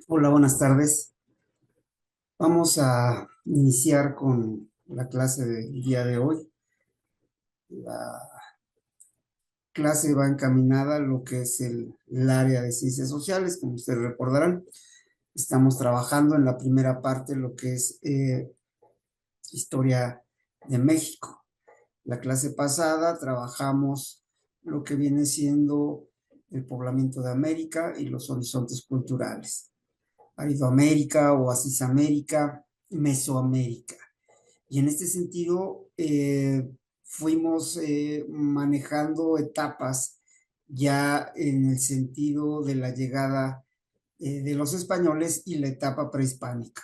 Hola, buenas tardes. Vamos a iniciar con la clase del día de hoy. La clase va encaminada a lo que es el área de ciencias sociales, como ustedes recordarán. Estamos trabajando en la primera parte lo que es historia de México. La clase pasada trabajamos lo que viene siendo el poblamiento de América y los horizontes culturales. Aridoamérica, Oasis América, Mesoamérica. Y en este sentido, fuimos manejando etapas ya en el sentido de la llegada de los españoles y la etapa prehispánica.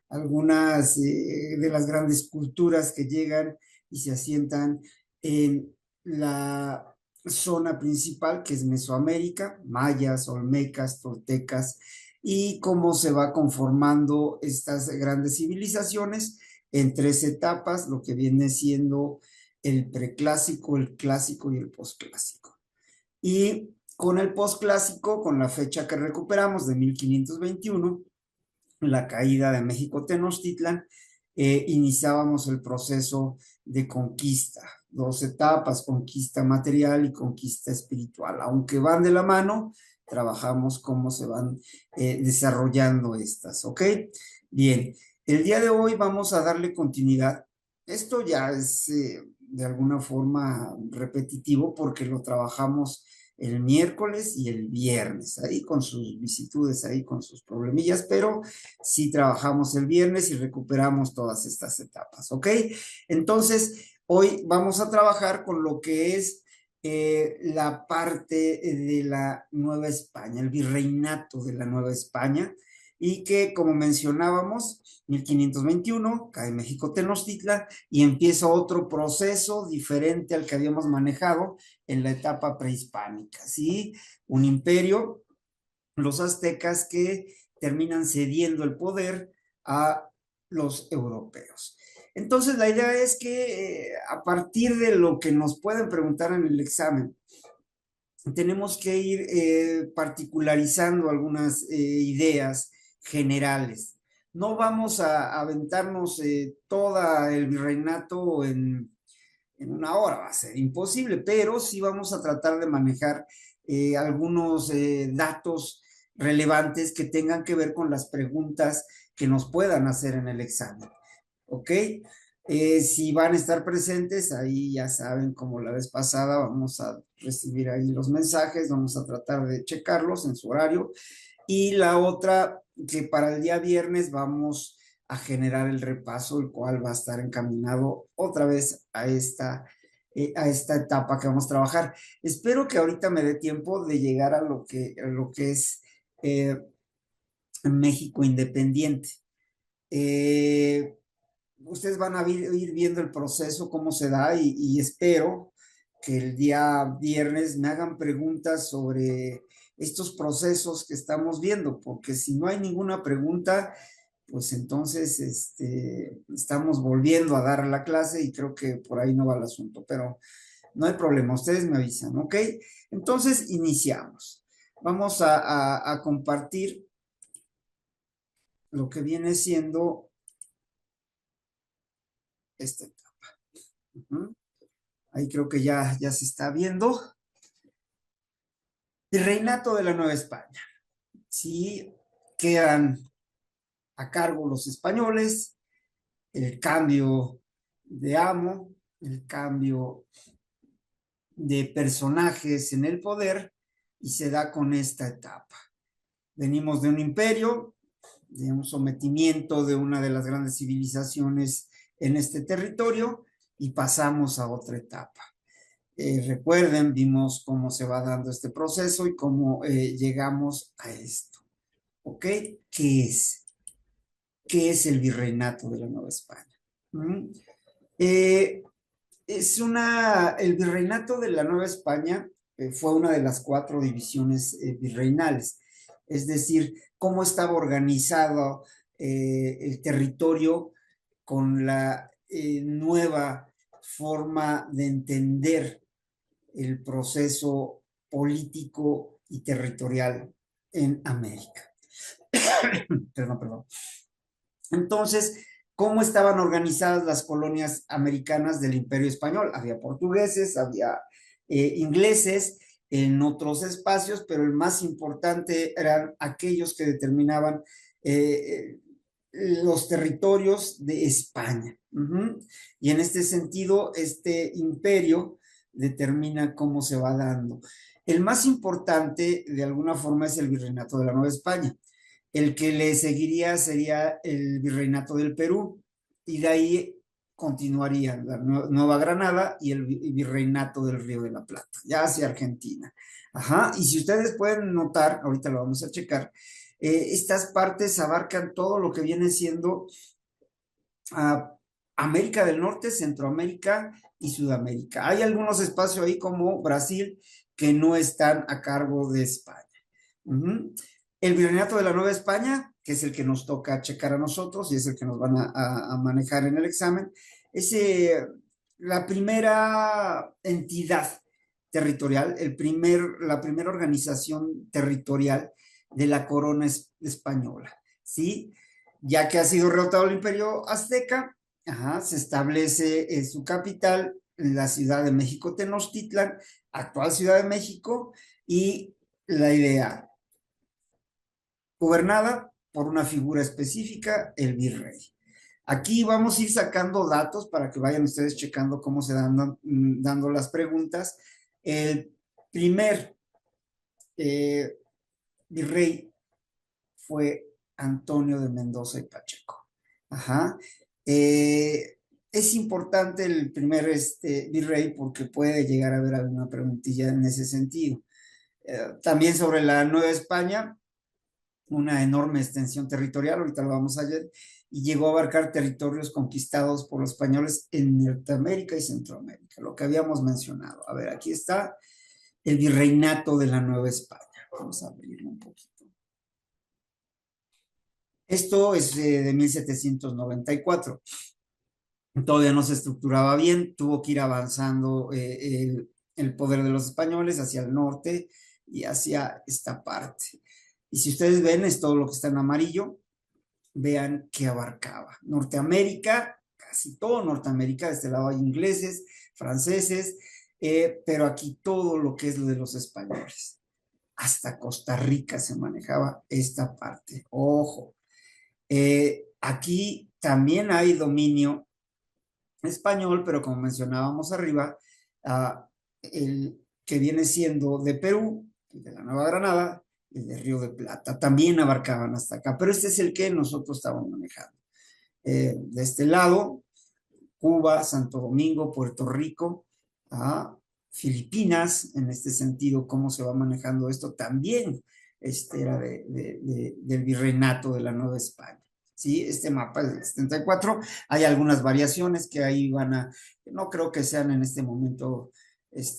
Algunas de las grandes culturas que llegan y se asientan en la zona principal, que es Mesoamérica, mayas, olmecas, toltecas, y cómo se va conformando estas grandes civilizaciones en tres etapas, lo que viene siendo el preclásico, el clásico y el posclásico. Y con el posclásico, con la fecha que recuperamos de 1521, la caída de México Tenochtitlan, iniciábamos el proceso de conquista, dos etapas, conquista material y conquista espiritual. Aunque van de la mano, trabajamos cómo se van desarrollando estas, ¿ok? Bien, el día de hoy vamos a darle continuidad. Esto ya es de alguna forma repetitivo porque lo trabajamos el miércoles y el viernes, ahí con sus vicisitudes, ahí con sus problemillas, pero sí trabajamos el viernes y recuperamos todas estas etapas, ¿ok? Entonces, hoy vamos a trabajar con lo que es la parte de la Nueva España, el virreinato de la Nueva España, y que, como mencionábamos, 1521 cae México Tenochtitlan y empieza otro proceso diferente al que habíamos manejado en la etapa prehispánica, ¿sí? Un imperio, los aztecas, que terminan cediendo el poder a los europeos. Entonces, la idea es que a partir de lo que nos pueden preguntar en el examen, tenemos que ir particularizando algunas ideas generales. No vamos a aventarnos todo el virreinato en una hora, va a ser imposible, pero sí vamos a tratar de manejar algunos datos relevantes que tengan que ver con las preguntas que nos puedan hacer en el examen. ¿Ok? Si van a estar presentes, ahí ya saben, como la vez pasada, vamos a recibir ahí los mensajes, vamos a tratar de checarlos en su horario. Y la otra, que para el día viernes vamos a generar el repaso, el cual va a estar encaminado otra vez a esta etapa que vamos a trabajar. Espero que ahorita me dé tiempo de llegar a lo que es eh, México independiente. Eh, Ustedes van a ir viendo el proceso, cómo se da, y espero que el día viernes me hagan preguntas sobre estos procesos que estamos viendo, porque si no hay ninguna pregunta, pues entonces estamos volviendo a dar la clase y creo que por ahí no va el asunto, pero no hay problema, ustedes me avisan, ¿ok? Entonces iniciamos. Vamos a compartir lo que viene siendo esta etapa. Uh-huh. Ahí creo que ya se está viendo. El reinato de la Nueva España. Sí, quedan a cargo los españoles, el cambio de amo, el cambio de personajes en el poder, y se da con esta etapa. Venimos de un imperio, de un sometimiento de una de las grandes civilizaciones en este territorio, y pasamos a otra etapa. Recuerden, vimos cómo se va dando este proceso y cómo llegamos a esto. ¿Ok? ¿Qué es? ¿Qué es el virreinato de la Nueva España? ¿Mm? Eh, el virreinato de la Nueva España fue una de las cuatro divisiones virreinales, es decir, cómo estaba organizado el territorio con la nueva forma de entender el proceso político y territorial en América. Perdón, perdón. Entonces, ¿cómo estaban organizadas las colonias americanas del Imperio Español? Había portugueses, había ingleses en otros espacios, pero el más importante eran aquellos que determinaban eh, los territorios de España. Y en este sentido, este imperio determina cómo se va dando. El más importante, de alguna forma, es el Virreinato de la Nueva España. El que le seguiría sería el Virreinato del Perú, y de ahí continuaría la Nueva Granada y el Virreinato del Río de la Plata, ya hacia Argentina. Ajá, y si ustedes pueden notar, ahorita lo vamos a checar, estas partes abarcan todo lo que viene siendo uh, América del Norte, Centroamérica y Sudamérica. Hay algunos espacios ahí como Brasil que no están a cargo de España. El Virreinato de la Nueva España, que es el que nos toca checar a nosotros y es el que nos van a manejar en el examen, es la primera entidad territorial, la primera organización territorial de la corona española, ¿sí? Ya que ha sido derrotado el Imperio Azteca, se establece su capital en la Ciudad de México Tenochtitlan, actual Ciudad de México, y la idea, gobernada por una figura específica, el virrey. Aquí vamos a ir sacando datos para que vayan ustedes checando cómo se dan dando las preguntas. El primer virrey fue Antonio de Mendoza y Pacheco. Ajá. Es importante el primer virrey porque puede llegar a haber alguna preguntilla en ese sentido. También sobre la Nueva España, una enorme extensión territorial, ahorita lo vamos a ver, y llegó a abarcar territorios conquistados por los españoles en Norteamérica y Centroamérica, lo que habíamos mencionado. A ver, aquí está el virreinato de la Nueva España. Vamos a abrirlo un poquito. Esto es de 1794. Todavía no se estructuraba bien, tuvo que ir avanzando el poder de los españoles hacia el norte y hacia esta parte. Y si ustedes ven, es todo lo que está en amarillo, vean que abarcaba Norteamérica, casi todo Norteamérica, de este lado hay ingleses, franceses, pero aquí todo lo que es lo de los españoles. Hasta Costa Rica se manejaba esta parte. Ojo, aquí también hay dominio español, pero como mencionábamos arriba, el que viene siendo de Perú, de la Nueva Granada, y de Río de Plata, también abarcaban hasta acá, pero este es el que nosotros estábamos manejando. De este lado, Cuba, Santo Domingo, Puerto Rico, Filipinas, en este sentido, cómo se va manejando esto, también era del virreinato de la Nueva España. ¿Sí? Este mapa es del 74, hay algunas variaciones que ahí no creo que sean en este momento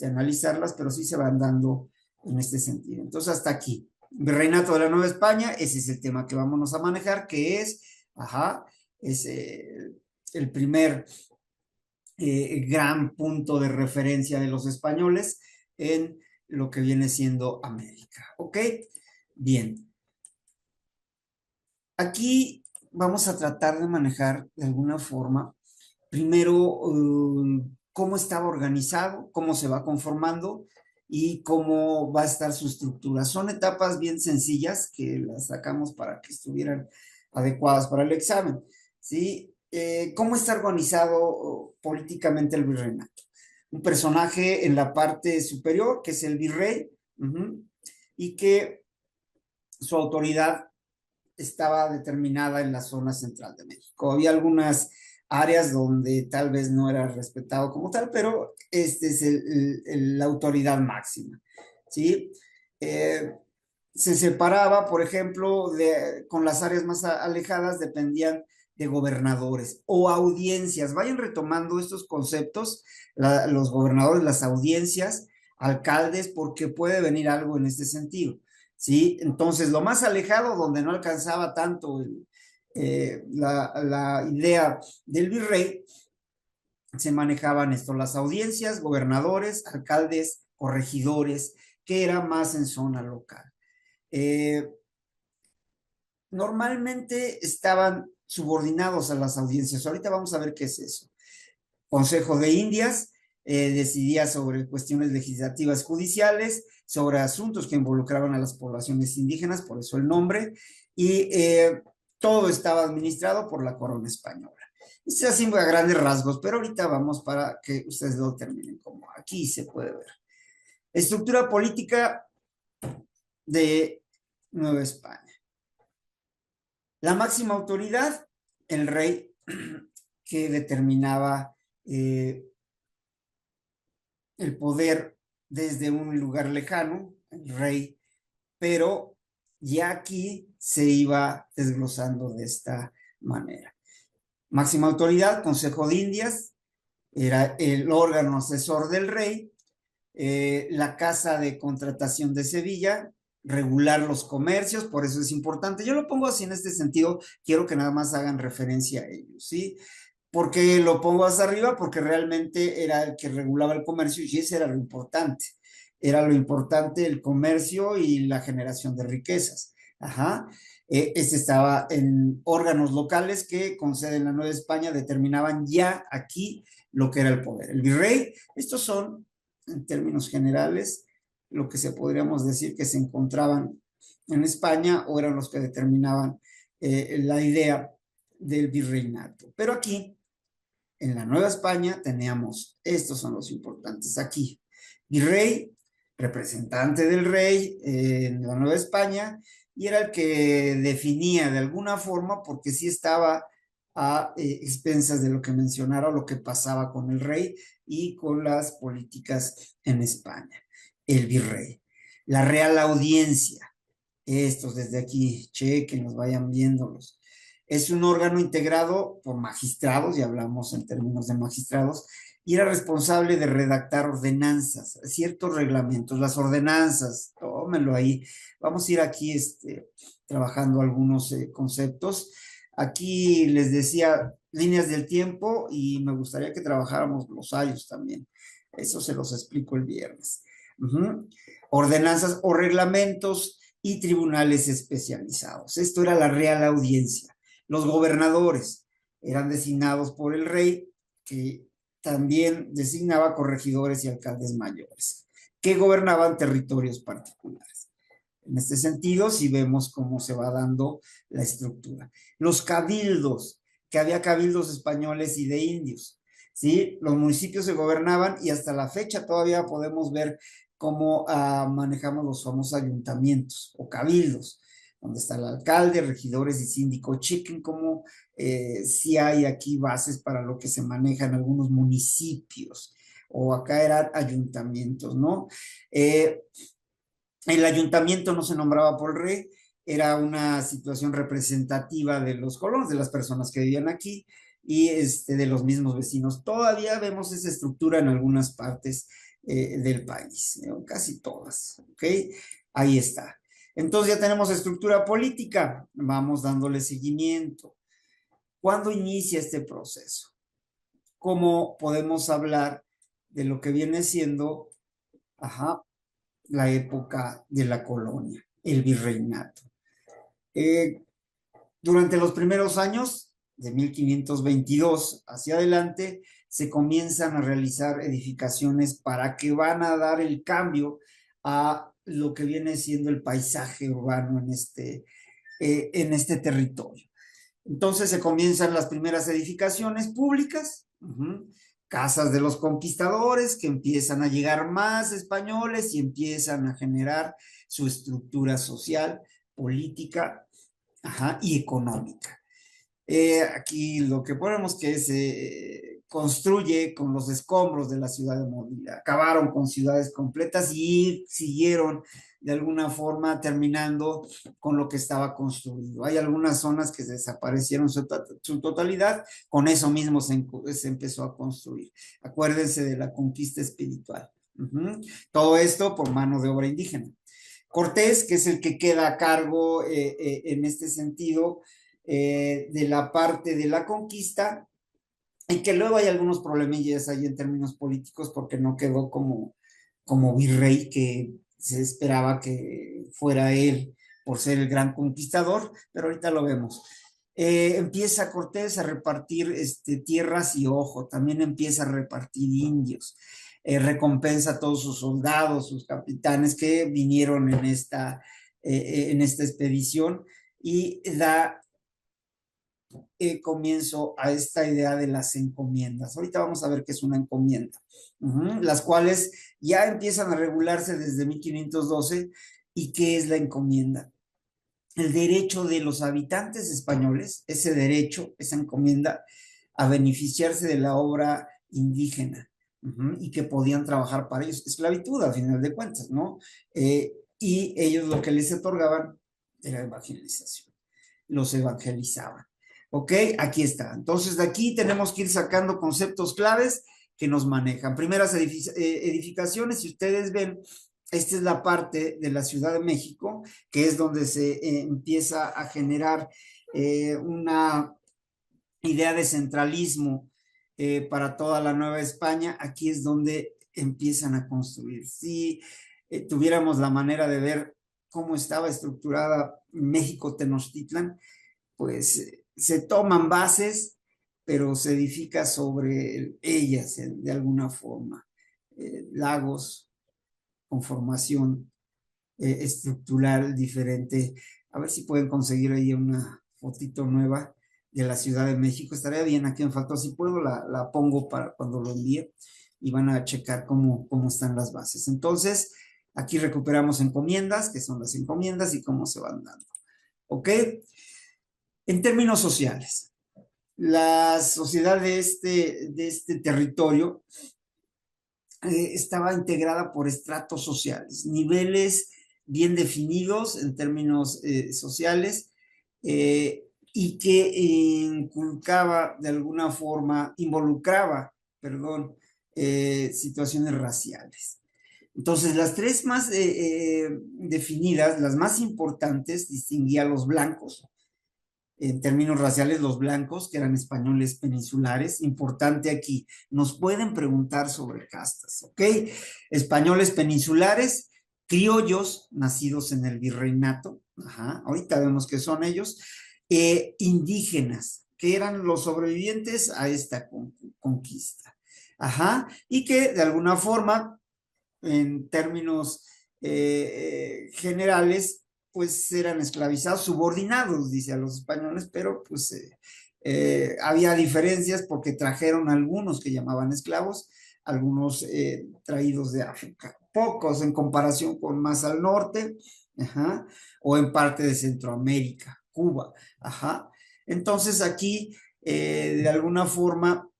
analizarlas, pero sí se van dando en este sentido. Entonces, hasta aquí. Virreinato de la Nueva España, ese es el tema que vamos a manejar, que es, es el primer gran punto de referencia de los españoles en lo que viene siendo América. ¿Ok? Bien. Aquí vamos a tratar de manejar de alguna forma, primero, cómo estaba organizado, cómo se va conformando y cómo va a estar su estructura. Son etapas bien sencillas que las sacamos para que estuvieran adecuadas para el examen. ¿Sí? ¿Cómo está organizado políticamente el virreinato? Un personaje en la parte superior, que es el virrey, y que su autoridad estaba determinada en la zona central de México. Había algunas áreas donde tal vez no era respetado como tal, pero este es la autoridad máxima, ¿sí? Se separaba, por ejemplo, con las áreas más alejadas dependían de gobernadores o audiencias. Vayan retomando estos conceptos, los gobernadores, las audiencias, alcaldes, porque puede venir algo en este sentido. ¿Sí? Entonces, lo más alejado, donde no alcanzaba tanto la idea del virrey, se manejaban esto, las audiencias, gobernadores, alcaldes, corregidores, que era más en zona local. Normalmente estaban subordinados a las audiencias. Ahorita vamos a ver qué es eso. Consejo de Indias decidía sobre cuestiones legislativas judiciales, sobre asuntos que involucraban a las poblaciones indígenas, por eso el nombre, y todo estaba administrado por la corona española. Esto es así a grandes rasgos, pero ahorita vamos para que ustedes lo terminen como aquí se puede ver. Estructura política de Nueva España. La máxima autoridad, el rey, que determinaba el poder desde un lugar lejano, el rey, pero ya aquí se iba desglosando de esta manera. Máxima autoridad, Consejo de Indias, era el órgano asesor del rey, la Casa de Contratación de Sevilla, regular los comercios, por eso es importante. Yo lo pongo así en este sentido, quiero que nada más hagan referencia a ellos, ¿sí? ¿Por qué lo pongo hacia arriba? Porque realmente era el que regulaba el comercio y ese era lo importante. Era lo importante el comercio y la generación de riquezas. Ajá. Este estaba en órganos locales que con sede en la Nueva España determinaban ya aquí lo que era el poder. El virrey, estos son, en términos generales, lo que se podríamos decir que se encontraban en España o eran los que determinaban la idea del virreinato. Pero aquí en la Nueva España teníamos, estos son los importantes aquí, virrey, representante del rey en la Nueva España, y era el que definía de alguna forma, porque sí estaba a expensas de lo que mencionara o lo que pasaba con el rey y con las políticas en España. El virrey. La Real Audiencia. Estos desde aquí, chequen, los vayan viéndolos. Es un órgano integrado por magistrados, ya hablamos en términos de magistrados, y era responsable de redactar ordenanzas, ciertos reglamentos, las ordenanzas, tómenlo ahí. Vamos a ir aquí trabajando algunos conceptos. Aquí les decía líneas del tiempo y me gustaría que trabajáramos glosarios también. Eso se los explico el viernes. Ordenanzas o reglamentos y tribunales especializados. Esto era la Real Audiencia. Los gobernadores eran designados por el rey, que también designaba corregidores y alcaldes mayores, que gobernaban territorios particulares. En este sentido, si vemos cómo se va dando la estructura. Los cabildos, que había cabildos españoles y de indios, ¿sí? Los municipios se gobernaban y hasta la fecha todavía podemos ver cómo manejamos los famosos ayuntamientos o cabildos, donde está el alcalde, regidores y síndico. Chequen cómo si hay aquí bases para lo que se maneja en algunos municipios, o acá eran ayuntamientos, ¿no? El ayuntamiento no se nombraba por el rey, era una situación representativa de los colonos, de las personas que vivían aquí y de los mismos vecinos. Todavía vemos esa estructura en algunas partes del país, casi todas, ¿ok? Ahí está. Entonces ya tenemos estructura política, vamos dándole seguimiento. ¿Cuándo inicia este proceso? ¿Cómo podemos hablar de lo que viene siendo, ajá, la época de la colonia, el virreinato? Durante los primeros años, de 1522 hacia adelante, se comienzan a realizar edificaciones para que van a dar el cambio a lo que viene siendo el paisaje urbano en este territorio. Entonces se comienzan las primeras edificaciones públicas, casas de los conquistadores, que empiezan a llegar más españoles y empiezan a generar su estructura social, política, y económica. Aquí lo que ponemos que se construye con los escombros de la ciudad de Mérida. Acabaron con ciudades completas y siguieron de alguna forma terminando con lo que estaba construido. Hay algunas zonas que desaparecieron su totalidad, con eso mismo se empezó a construir. Acuérdense de la conquista espiritual. Todo esto por mano de obra indígena. Cortés, que es el que queda a cargo en este sentido de la parte de la conquista, y que luego hay algunos problemillas ahí en términos políticos porque no quedó como virrey, que se esperaba que fuera él por ser el gran conquistador, pero ahorita lo vemos. Empieza Cortés a repartir tierras y ojo, también empieza a repartir indios. Recompensa a todos sus soldados, sus capitanes que vinieron en esta expedición y da comienzo a esta idea de las encomiendas. Ahorita vamos a ver qué es una encomienda, las cuales ya empiezan a regularse desde 1512. ¿Y qué es la encomienda? El derecho de los habitantes españoles, ese derecho, esa encomienda, a beneficiarse de la obra indígena, y que podían trabajar para ellos. Esclavitud, a final de cuentas, ¿no? Y ellos lo que les otorgaban era evangelización, los evangelizaban. ¿Ok? Aquí está. Entonces, de aquí tenemos que ir sacando conceptos claves que nos manejan. Primeras edificaciones, si ustedes ven, esta es la parte de la Ciudad de México, que es donde se empieza a generar una idea de centralismo para toda la Nueva España. Aquí es donde empiezan a construir. Si tuviéramos la manera de ver cómo estaba estructurada México Tenochtitlan, pues se toman bases, pero se edifica sobre ellas de alguna forma. Lagos con formación estructural diferente. A ver si pueden conseguir ahí una fotito nueva de la Ciudad de México. Estaría bien, aquí me faltó, si puedo la pongo para cuando lo envíe y van a checar cómo están las bases. Entonces, aquí recuperamos encomiendas, que son las encomiendas y cómo se van dando. ¿Ok? En términos sociales, la sociedad de este territorio estaba integrada por estratos sociales, niveles bien definidos en términos sociales, y que inculcaba de alguna forma, involucraba, perdón, situaciones raciales. Entonces, las tres más definidas, las más importantes, distinguía a los blancos, en términos raciales, los blancos, que eran españoles peninsulares. Importante aquí, nos pueden preguntar sobre castas, ¿ok? Españoles peninsulares, criollos, nacidos en el virreinato, ahorita vemos que son ellos, indígenas, que eran los sobrevivientes a esta conquista, y que de alguna forma, en términos generales, pues eran esclavizados, subordinados, dice a los españoles, pero pues había diferencias porque trajeron algunos que llamaban esclavos, algunos traídos de África, pocos en comparación con más al norte, o en parte de Centroamérica, Cuba, Entonces aquí, de alguna forma,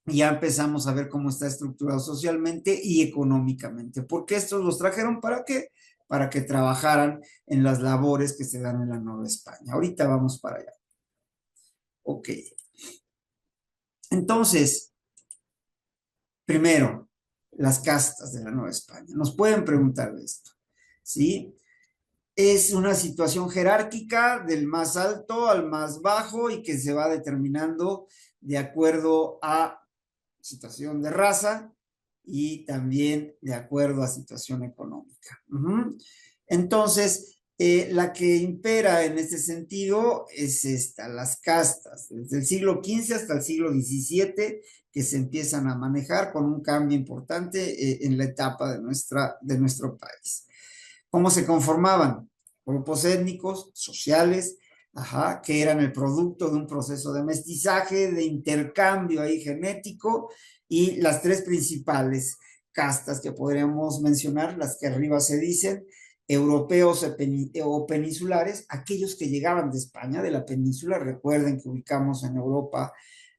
ya empezamos a ver cómo está estructurado socialmente y económicamente, porque estos los trajeron ¿para qué? Para que trabajaran en las labores que se dan en la Nueva España. Ahorita vamos para allá. Ok. Entonces, primero, las castas de la Nueva España. Nos pueden preguntar de esto, ¿sí? Es una situación jerárquica del más alto al más bajo y que se va determinando de acuerdo a situación de raza y también de acuerdo a situación económica. Entonces, la que impera en este sentido es esta, las castas, desde el siglo XV hasta el siglo XVII, que se empiezan a manejar con un cambio importante en la etapa de nuestro país. ¿Cómo se conformaban? Grupos étnicos, sociales, que eran el producto de un proceso de mestizaje, de intercambio ahí genético, y las tres principales castas que podríamos mencionar, las que arriba se dicen, europeos o peninsulares, aquellos que llegaban de España, de la península. Recuerden que ubicamos en Europa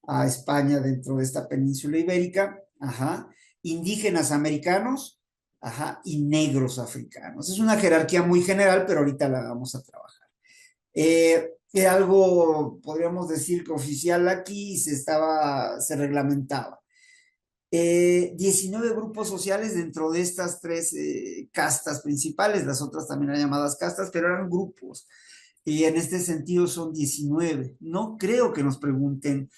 a España dentro de esta península ibérica, indígenas americanos, y negros africanos. Es una jerarquía muy general, pero ahorita la vamos a trabajar. Algo, podríamos decir que oficial aquí se reglamentaba. 19 grupos sociales dentro de estas tres castas principales, las otras también eran llamadas castas, pero eran grupos. Y en este sentido son 19. No creo que nos pregunten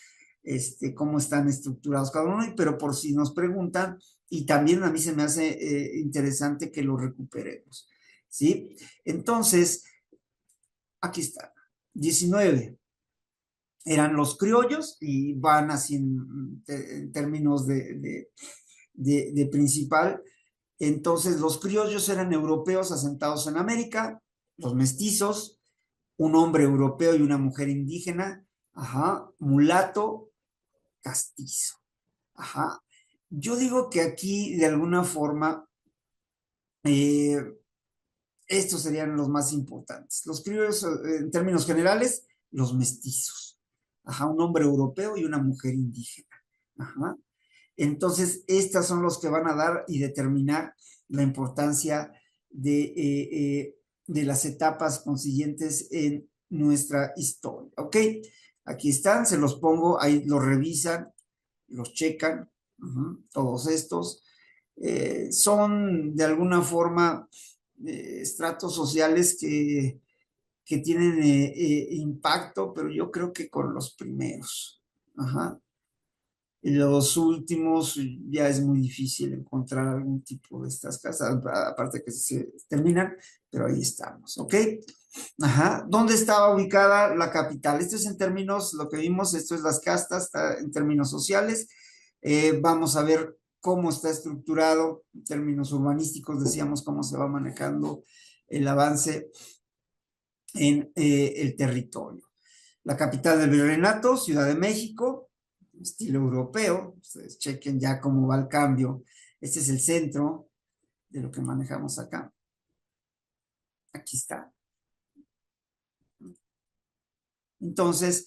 cómo están estructurados cada uno, pero por si nos preguntan, y también a mí se me hace interesante que lo recuperemos, ¿sí? Entonces, Aquí está. 19 eran los criollos y van así en términos de principal. Entonces, los criollos eran europeos asentados en América, los mestizos, un hombre europeo y una mujer indígena, ajá, mulato, castizo, ajá. Yo digo que aquí, de alguna forma, eh, estos serían los más importantes. Los criollos, en términos generales, los mestizos, ajá, un hombre europeo y una mujer indígena, ajá. Entonces, estas son los que van a dar y determinar la importancia de las etapas consiguientes en nuestra historia. ¿Ok? Aquí están, se los pongo, ahí los revisan, los checan, todos estos. Son de alguna forma estratos sociales que tienen impacto, pero yo creo que con los primeros. Ajá. Los últimos ya es muy difícil encontrar algún tipo de estas casas, aparte que se terminan, pero ahí estamos, ¿ok? Ajá. ¿Dónde estaba ubicada la capital? Esto es en términos, lo que vimos, esto es las castas, está en términos sociales. Vamos a ver cómo está estructurado en términos urbanísticos, decíamos cómo se va manejando el avance en el territorio. La capital del virreinato, Ciudad de México, estilo europeo. Ustedes chequen ya cómo va el cambio. Este es el centro de lo que manejamos acá. Aquí está. Entonces,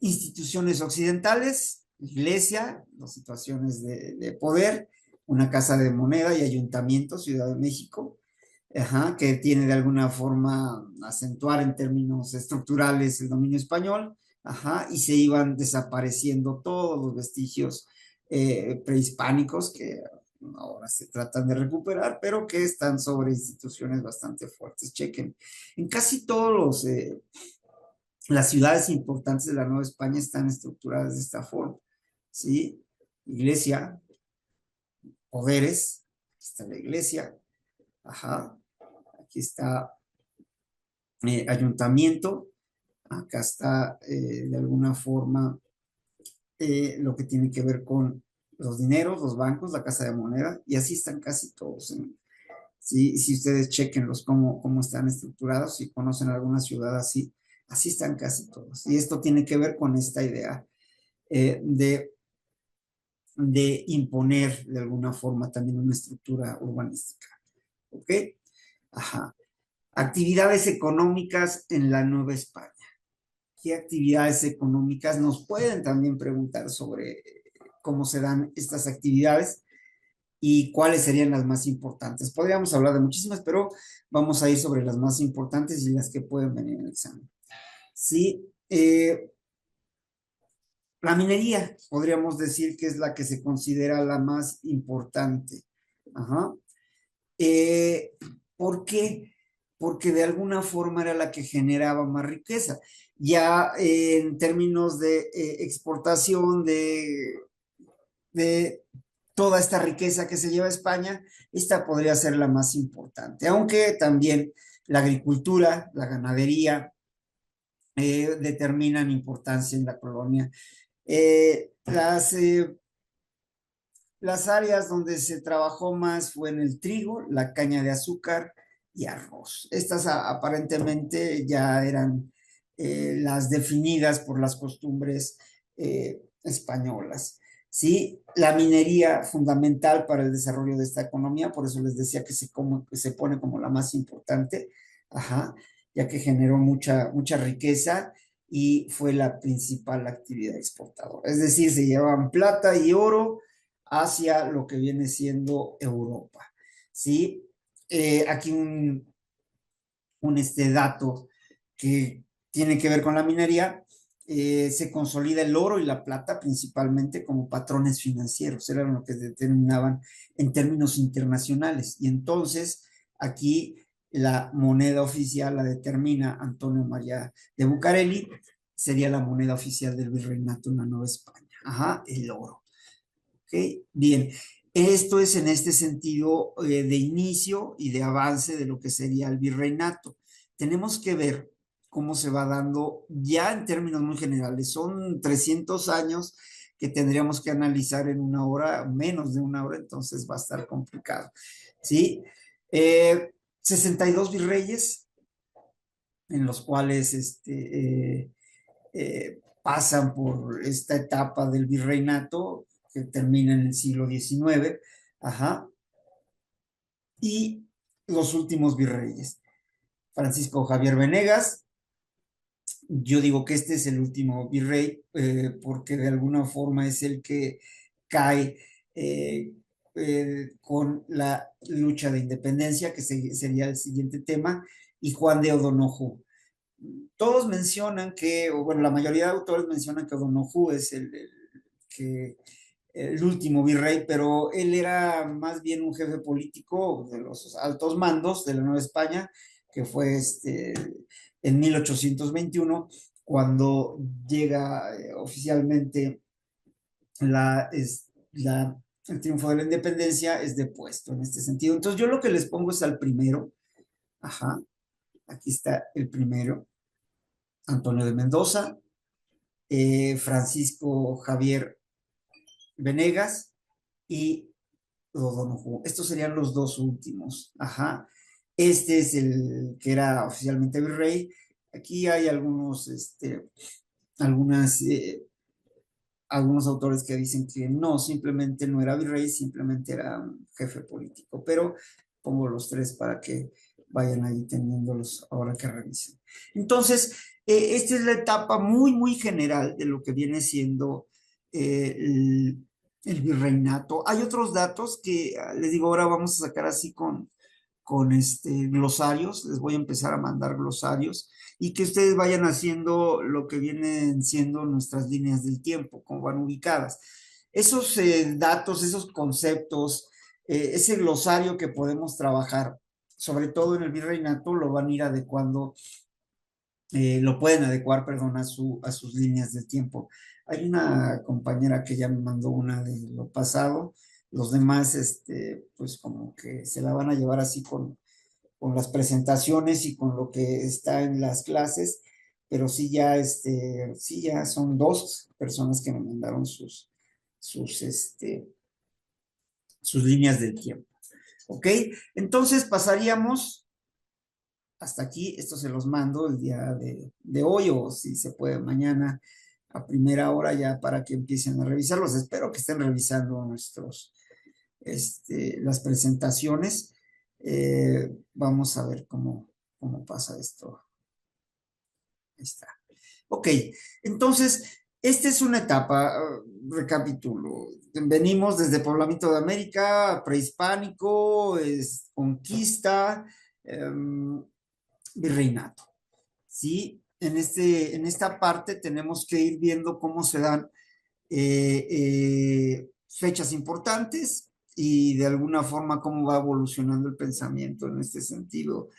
instituciones occidentales, iglesia, las situaciones de poder, una casa de moneda y ayuntamiento, Ciudad de México, ajá, que tiene de alguna forma acentuar en términos estructurales el dominio español, ajá, y se iban desapareciendo todos los vestigios prehispánicos que ahora se tratan de recuperar, pero que están sobre instituciones bastante fuertes. Chequen, en casi todos las ciudades importantes de la Nueva España están estructuradas de esta forma, ¿sí? Iglesia, poderes, aquí está la iglesia, ajá, aquí está ayuntamiento, acá está de alguna forma lo que tiene que ver con los dineros, los bancos, la casa de moneda, y así están casi todos. ¿Sí? Si ustedes chequenlos cómo están estructurados, si conocen alguna ciudad así, así están casi todos. Y esto tiene que ver con esta idea eh, de, de imponer de alguna forma también una estructura urbanística. ¿Ok? Ajá. Actividades económicas en la Nueva España. ¿Qué actividades económicas? Nos pueden también preguntar sobre cómo se dan estas actividades y cuáles serían las más importantes. Podríamos hablar de muchísimas, pero vamos a ir sobre las más importantes y las que pueden venir en el examen. Sí, la minería, podríamos decir que es la que se considera la más importante. Ajá. Eh, ¿Por qué? Porque de alguna forma era la que generaba más riqueza. Ya en términos de exportación de toda esta riqueza que se lleva a España, esta podría ser la más importante, aunque también la agricultura, la ganadería determinan importancia en la colonia. Las áreas donde se trabajó más fue en el trigo, la caña de azúcar y arroz. Estas aparentemente ya eran las definidas por las costumbres españolas. ¿Sí? La minería fundamental para el desarrollo de esta economía, por eso les decía que se pone como la más importante, ajá, ya que generó mucha riqueza y fue la principal actividad exportadora. Es decir, se llevaban plata y oro hacia lo que viene siendo Europa. ¿Sí? Aquí un dato que tiene que ver con la minería. Se consolida el oro y la plata principalmente como patrones financieros, eran lo que determinaban en términos internacionales. Y entonces aquí la moneda oficial la determina Antonio María de Bucareli, sería la moneda oficial del virreinato en la Nueva España. Ajá, el oro. ¿Okay? Bien, esto es en este sentido de inicio y de avance de lo que sería el virreinato. tenemos que ver cómo se va dando ya en términos muy generales. Son 300 años que tendríamos que analizar en una hora, menos de una hora, entonces va a estar complicado. ¿Sí? 62 virreyes, en los cuales pasan por esta etapa del virreinato que termina en el siglo XIX, ajá, y los últimos virreyes. Francisco Javier Venegas, yo digo que este es el último virrey porque de alguna forma es el que cae con la lucha de independencia, que sería el siguiente tema, y Juan de O'Donoghue. Todos mencionan que, o bueno, la mayoría de autores mencionan que O'Donoghue es el último virrey, pero él era más bien un jefe político de los altos mandos de la Nueva España, que fue en 1821, cuando llega oficialmente el triunfo de la independencia, es depuesto en este sentido. Entonces yo lo que les pongo es al primero, ajá, aquí está el primero, Antonio de Mendoza, Francisco Javier Venegas y O'Donoghue. Estos serían los dos últimos. Ajá. Este es el que era oficialmente virrey. Aquí hay algunas, algunos autores que dicen que no, simplemente no era virrey, simplemente era un jefe político. Pero pongo los tres para que vayan ahí teniéndolos ahora que revisen. Entonces, esta es la etapa muy, muy general de lo que viene siendo el virreinato. Hay otros datos que les digo, ahora vamos a sacar así con glosarios, les voy a empezar a mandar glosarios y que ustedes vayan haciendo lo que vienen siendo nuestras líneas del tiempo, cómo van ubicadas. Esos datos, esos conceptos, ese glosario que podemos trabajar, sobre todo en el virreinato, lo van a ir adecuando, lo pueden adecuar, perdón, a sus líneas del tiempo. Hay una compañera que ya me mandó una de lo pasado, los demás, pues como que se la van a llevar así con las presentaciones y con lo que está en las clases, pero sí ya son dos personas que me mandaron sus, sus líneas del tiempo. ¿Ok? Entonces pasaríamos hasta aquí, esto se los mando el día de hoy o si se puede mañana a primera hora ya para que empiecen a revisarlos. Espero que estén revisando las presentaciones. Vamos a ver cómo pasa esto. Ahí está. Ok, entonces, esta es una etapa, recapitulo. Venimos desde poblamiento de América, prehispánico, conquista, virreinato. ¿Sí? En esta parte tenemos que ir viendo cómo se dan fechas importantes y de alguna forma cómo va evolucionando el pensamiento en este sentido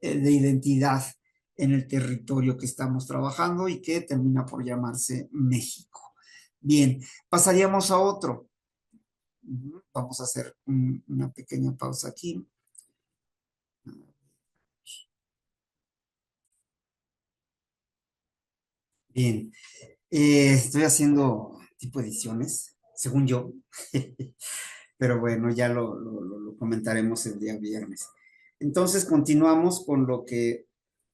de identidad en el territorio que estamos trabajando y que termina por llamarse México. Bien, pasaríamos a otro. Vamos a hacer una pequeña pausa aquí. Bien, estoy haciendo tipo ediciones, según yo, pero bueno, ya lo comentaremos el día viernes. Entonces, continuamos con lo que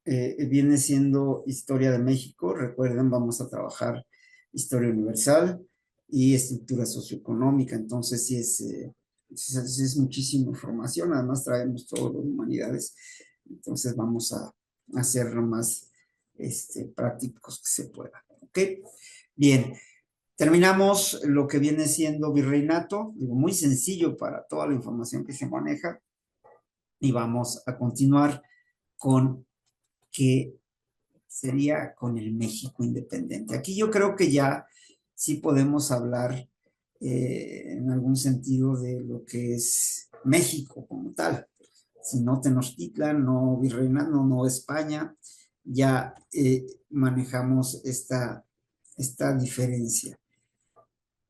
viene siendo Historia de México. Recuerden, vamos a trabajar Historia Universal y Estructura Socioeconómica. Entonces, sí es muchísima información. Además, traemos todo de humanidades. Entonces, vamos a hacer lo más prácticos que se pueda. ¿Ok? Bien. Terminamos lo que viene siendo virreinato, digo, muy sencillo para toda la información que se maneja, y vamos a continuar con que sería con el México independiente. Aquí yo creo que ya sí podemos hablar en algún sentido de lo que es México como tal. Si no Tenochtitlan, no virreinato, no España, ya manejamos esta diferencia.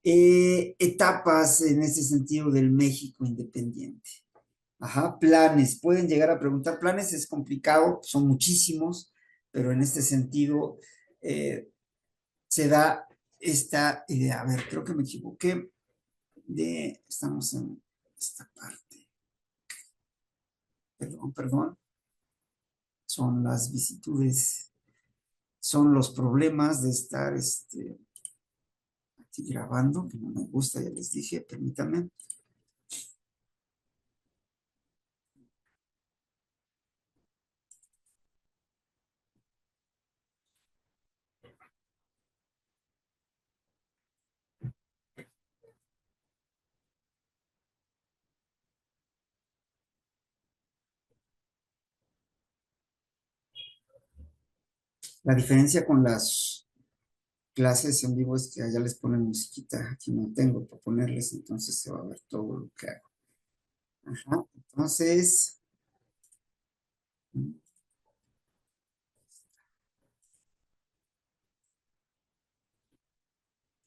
Etapas en ese sentido del México independiente. Ajá, planes. Pueden llegar a preguntar. Planes es complicado, son muchísimos, pero en este sentido eh, se da esta idea. A ver, creo que me equivoqué estamos en esta parte. Perdón, perdón. Son las vicisitudes, son los problemas de estar aquí grabando, que no me gusta, ya les dije, permítanme. La diferencia con las clases en vivo es que allá les ponen musiquita, aquí no tengo para ponerles, entonces se va a ver todo lo que hago. Ajá, entonces,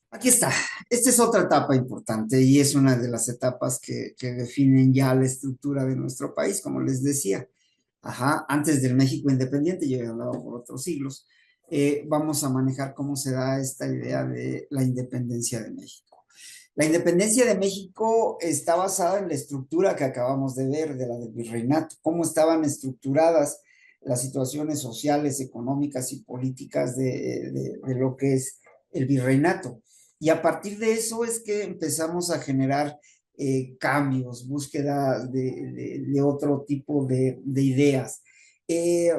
aquí está. Esta es otra etapa importante y es una de las etapas que definen ya la estructura de nuestro país, como les decía. Ajá, antes del México independiente, yo he hablado por otros siglos, vamos a manejar cómo se da esta idea de la independencia de México. La independencia de México está basada en la estructura que acabamos de ver de la del virreinato, cómo estaban estructuradas las situaciones sociales, económicas y políticas de lo que es el virreinato. Y a partir de eso es que empezamos a generar cambios, búsqueda de otro tipo de ideas.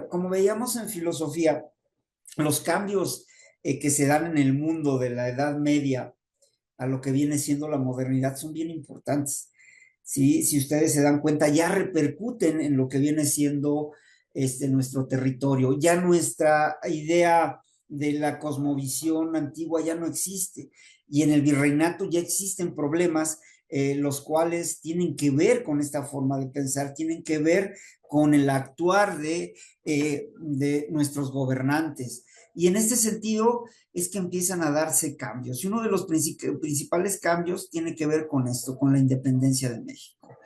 Como veíamos en filosofía, los cambios que se dan en el mundo de la Edad Media a lo que viene siendo la modernidad son bien importantes. ¿Sí? Si ustedes se dan cuenta, ya repercuten en lo que viene siendo nuestro territorio. Ya nuestra idea de la cosmovisión antigua ya no existe. Y en el virreinato ya existen problemas los cuales tienen que ver con esta forma de pensar, tienen que ver con el actuar de nuestros gobernantes. Y en este sentido es que empiezan a darse cambios. Y uno de los principales cambios tiene que ver con esto, con la independencia de México.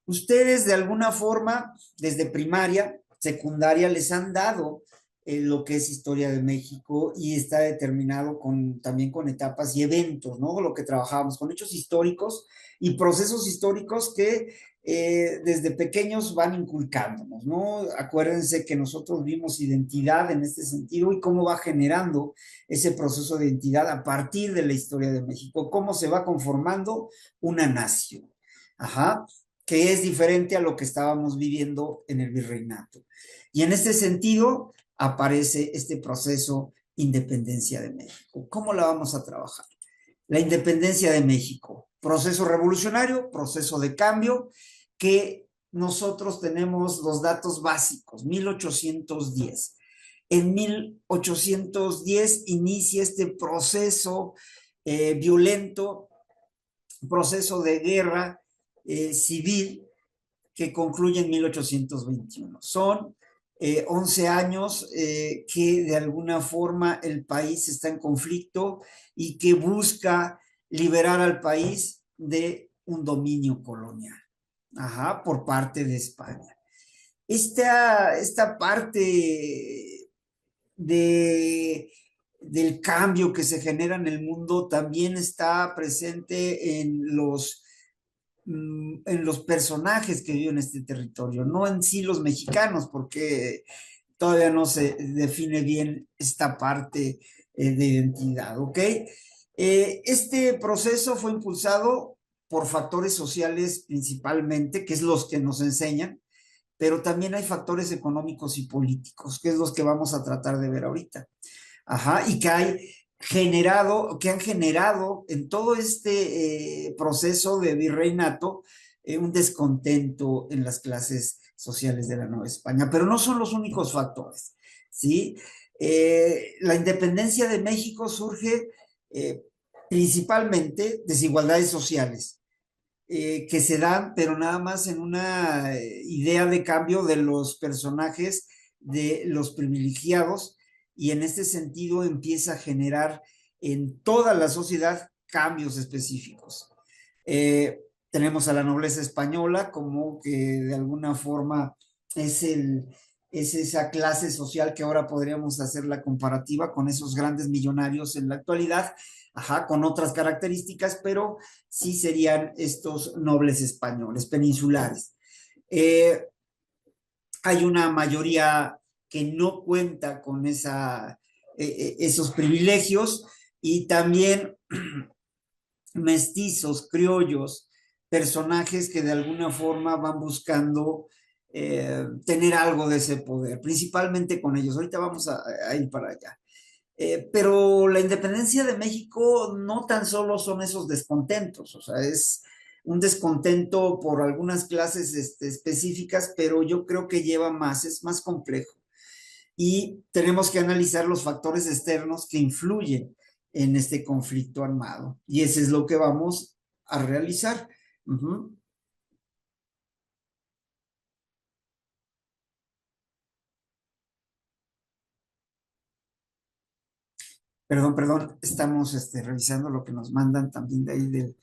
Ustedes de alguna forma, desde primaria, secundaria, les han dado lo que es historia de México y está determinado también con etapas y eventos, ¿no? Lo que trabajábamos con hechos históricos y procesos históricos que desde pequeños van inculcándonos, ¿no? Acuérdense que nosotros vimos identidad en este sentido y cómo va generando ese proceso de identidad a partir de la historia de México, cómo se va conformando una nación. Ajá, que es diferente a lo que estábamos viviendo en el virreinato. Y en este sentido aparece este proceso independencia de México. ¿Cómo la vamos a trabajar? La independencia de México, proceso revolucionario, proceso de cambio, que nosotros tenemos los datos básicos, 1810. En 1810 inicia este proceso violento, proceso de guerra civil que concluye en 1821. Son 11 años que de alguna forma el país está en conflicto y que busca liberar al país de un dominio colonial, ajá, por parte de España. Esta parte de, del cambio que se genera en el mundo también está presente en los personajes que viven en este territorio, no en sí los mexicanos, porque todavía no se define bien esta parte de identidad, ¿ok? Este proceso fue impulsado por factores sociales principalmente, que es los que nos enseñan, pero también hay factores económicos y políticos, que es los que vamos a tratar de ver ahorita. Ajá, y que han generado en todo este proceso de virreinato un descontento en las clases sociales de la Nueva España, pero no son los únicos factores, ¿sí? La independencia de México surge eh, principalmente desigualdades sociales que se dan, pero nada más en una idea de cambio de los personajes de los privilegiados y en este sentido empieza a generar en toda la sociedad cambios específicos. Tenemos a la nobleza española como que de alguna forma es es esa clase social que ahora podríamos hacer la comparativa con esos grandes millonarios en la actualidad, ajá, con otras características, pero sí serían estos nobles españoles, peninsulares. Eh, Hay una mayoría que no cuenta con esos privilegios y también mestizos, criollos, personajes que de alguna forma van buscando tener algo de ese poder, principalmente con ellos. Ahorita vamos a ir para allá. Pero la independencia de México no tan solo son esos descontentos, o sea, es un descontento por algunas clases específicas, pero yo creo que lleva más, es más complejo. Y tenemos que analizar los factores externos que influyen en este conflicto armado. Y eso es lo que vamos a realizar. Ujú. Perdón, estamos revisando lo que nos mandan también de ahí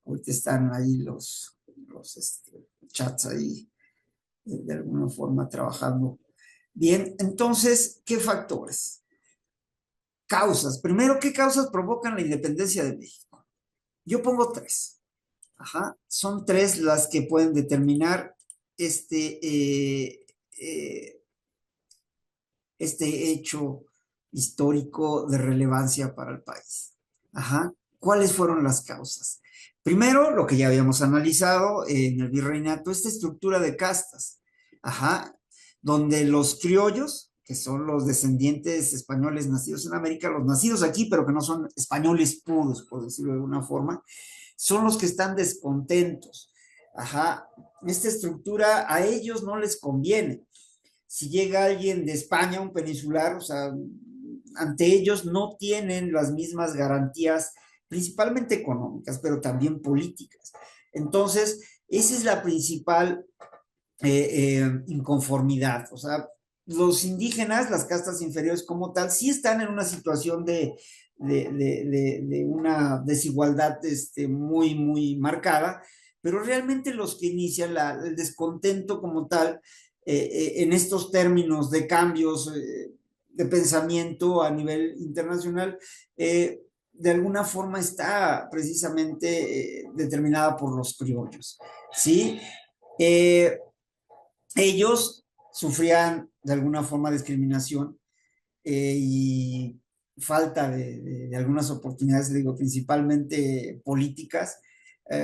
ahorita están ahí los chats ahí de alguna forma trabajando. Bien, entonces, ¿qué factores? Causas. Primero, ¿qué causas provocan la independencia de México? Yo pongo tres. Ajá. Son tres las que pueden determinar este, eh, eh, este hecho histórico de relevancia para el país. Ajá. ¿Cuáles fueron las causas? Primero, lo que ya habíamos analizado en el virreinato, esta estructura de castas, ajá, donde los criollos, que son los descendientes españoles nacidos en América, los nacidos aquí, pero que no son españoles puros, por decirlo de alguna forma, son los que están descontentos. Ajá, esta estructura a ellos no les conviene. Si llega alguien de España, un peninsular, o sea, ante ellos no tienen las mismas garantías, principalmente económicas, pero también políticas. Entonces, esa es la principal inconformidad. O sea, los indígenas, las castas inferiores como tal, sí están en una situación de una desigualdad muy marcada, pero realmente los que inician el descontento como tal en estos términos de cambios de pensamiento a nivel internacional, de alguna forma está precisamente determinada por los criollos, ¿sí? Eh, Ellos sufrían de alguna forma discriminación y falta de algunas oportunidades, digo, principalmente políticas,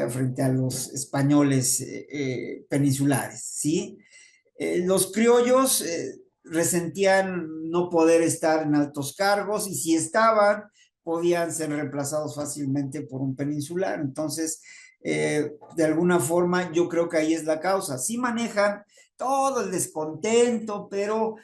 frente a los españoles peninsulares, ¿sí? Los criollos resentían no poder estar en altos cargos y si estaban, podían ser reemplazados fácilmente por un peninsular. Entonces, de alguna forma, yo creo que ahí es la causa. Sí manejan todo el descontento, pero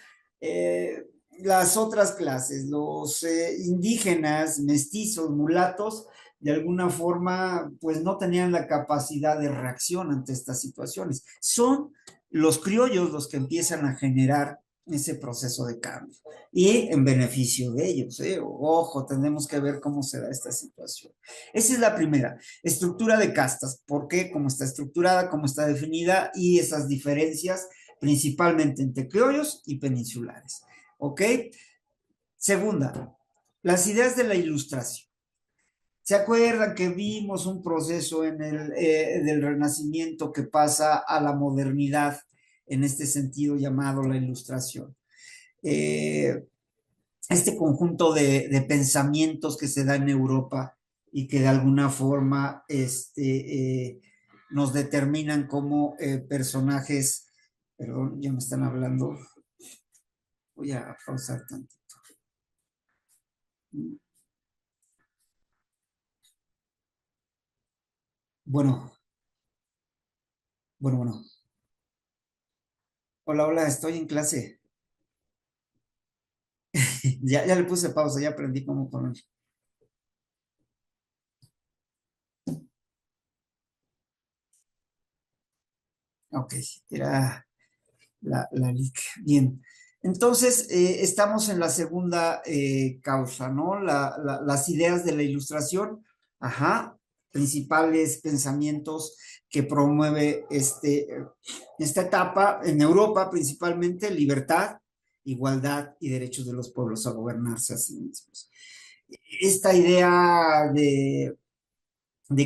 las otras clases, los indígenas, mestizos, mulatos, de alguna forma, pues no tenían la capacidad de reacción ante estas situaciones. Son los criollos los que empiezan a generar ese proceso de cambio y en beneficio de ellos. Ojo, tenemos que ver cómo se da esta situación. Esa es la primera, estructura de castas. ¿Por qué? Cómo está estructurada, cómo está definida y esas diferencias principalmente entre criollos y peninsulares. ¿Ok? Segunda, las ideas de la ilustración. ¿Se acuerdan que vimos un proceso del Renacimiento que pasa a la modernidad en este sentido llamado la Ilustración? Eh, este conjunto pensamientos que se da en Europa y que de alguna forma nos determinan como personajes, perdón, ya me están hablando, voy a pausar tantito. Bueno, bueno. Hola, estoy en clase. Ya le puse pausa, ya aprendí cómo poner. Ok, era la LIC. Bien. Entonces, estamos en la segunda causa, ¿no? Las ideas de la ilustración. Ajá. principales pensamientos que promueve esta etapa en Europa, principalmente libertad, igualdad y derechos de los pueblos a gobernarse a sí mismos. Esta idea de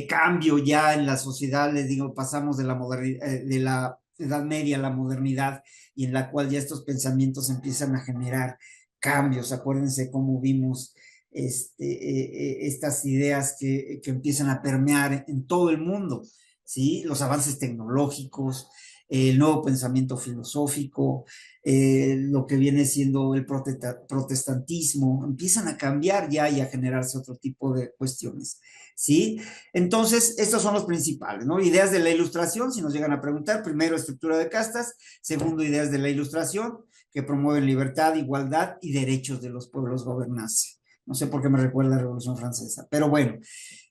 cambio ya en la sociedad, les digo, pasamos de de la Edad Media a la modernidad, y en la cual ya estos pensamientos empiezan a generar cambios. Acuérdense cómo vimos estas ideas que empiezan a permear en todo el mundo, ¿sí? Los avances tecnológicos, el nuevo pensamiento filosófico, lo que viene siendo el protestantismo, empiezan a cambiar ya y a generarse otro tipo de cuestiones, ¿sí? Entonces, estos son los principales, ¿no? Ideas de la ilustración, si nos llegan a preguntar, primero, estructura de castas; segundo, ideas de la ilustración, que promueven libertad, igualdad y derechos de los pueblos gobernarse. No sé por qué me recuerda la Revolución Francesa, pero bueno.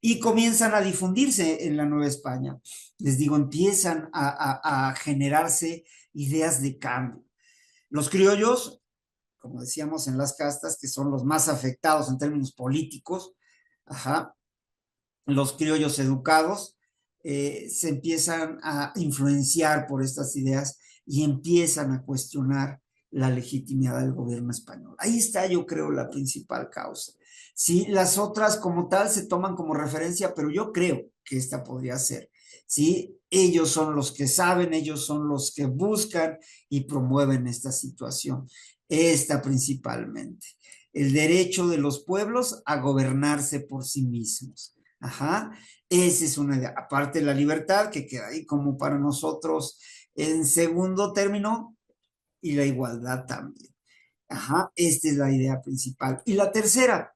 Y comienzan a difundirse en la Nueva España. Les digo, empiezan a generarse ideas de cambio. Los criollos, como decíamos en las castas, que son los más afectados en términos políticos, ajá, los criollos educados se empiezan a influenciar por estas ideas y empiezan a cuestionar la legitimidad del gobierno español. Ahí está, yo creo, la principal causa. Sí, las otras como tal se toman como referencia, pero yo creo que esta podría ser. Sí, ellos son los que saben, ellos son los que buscan y promueven esta situación. Esta principalmente. El derecho de los pueblos a gobernarse por sí mismos. Ajá, esa es una idea. Aparte de la libertad, que queda ahí como para nosotros en segundo término, y la igualdad también. Ajá, esta es la idea principal. Y la tercera,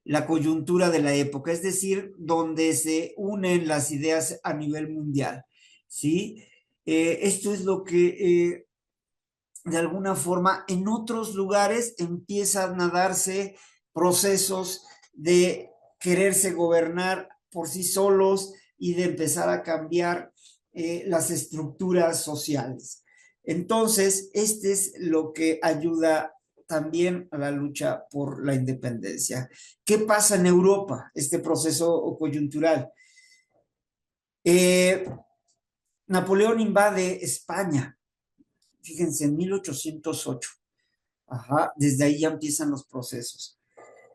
la coyuntura de la época, es decir, donde se unen las ideas a nivel mundial, ¿sí? Esto es lo que de alguna forma en otros lugares empiezan a darse procesos de quererse gobernar por sí solos y de empezar a cambiar las estructuras sociales. Entonces, este es lo que ayuda también a la lucha por la independencia. ¿Qué pasa en Europa? Este proceso coyuntural. Eh, Napoleón invade España, fíjense, en 1808. Ajá, desde ahí ya empiezan los procesos.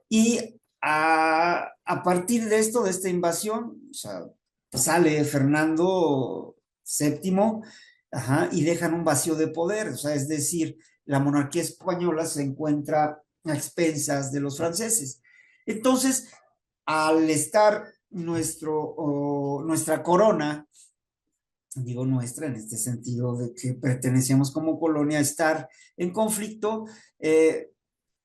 Y a partir de esto, de esta invasión, o sea, sale Fernando VII, ajá, y dejan un vacío de poder, o sea, es decir, la monarquía española se encuentra a expensas de los franceses. Entonces, al estar nuestra corona, digo nuestra en este sentido de que pertenecíamos como colonia, a estar en conflicto,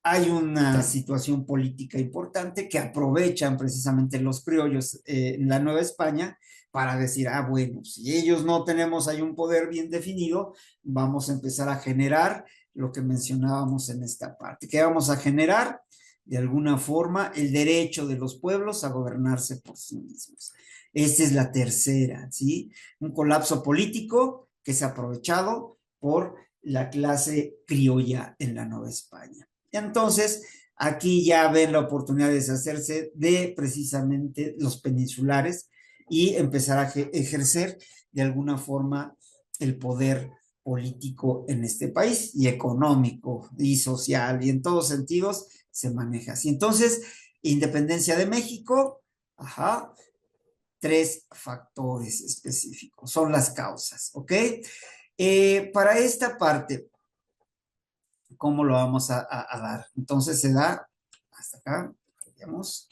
hay una situación política importante que aprovechan precisamente los criollos en la Nueva España para decir, ah, bueno, si ellos no tenemos ahí un poder bien definido, vamos a empezar a generar lo que mencionábamos en esta parte, que vamos a generar de alguna forma el derecho de los pueblos a gobernarse por sí mismos. Esta es la tercera, ¿sí? Un colapso político que es aprovechado por la clase criolla en la Nueva España. Entonces, aquí ya ven la oportunidad de deshacerse de precisamente los peninsulares y empezar a ejercer de alguna forma el poder político en este país, y económico y social, y en todos sentidos se maneja así. Entonces, independencia de México, ajá, tres factores específicos, son las causas, ¿ok? Para esta parte, ¿cómo lo vamos a dar? Entonces se da hasta acá, veamos.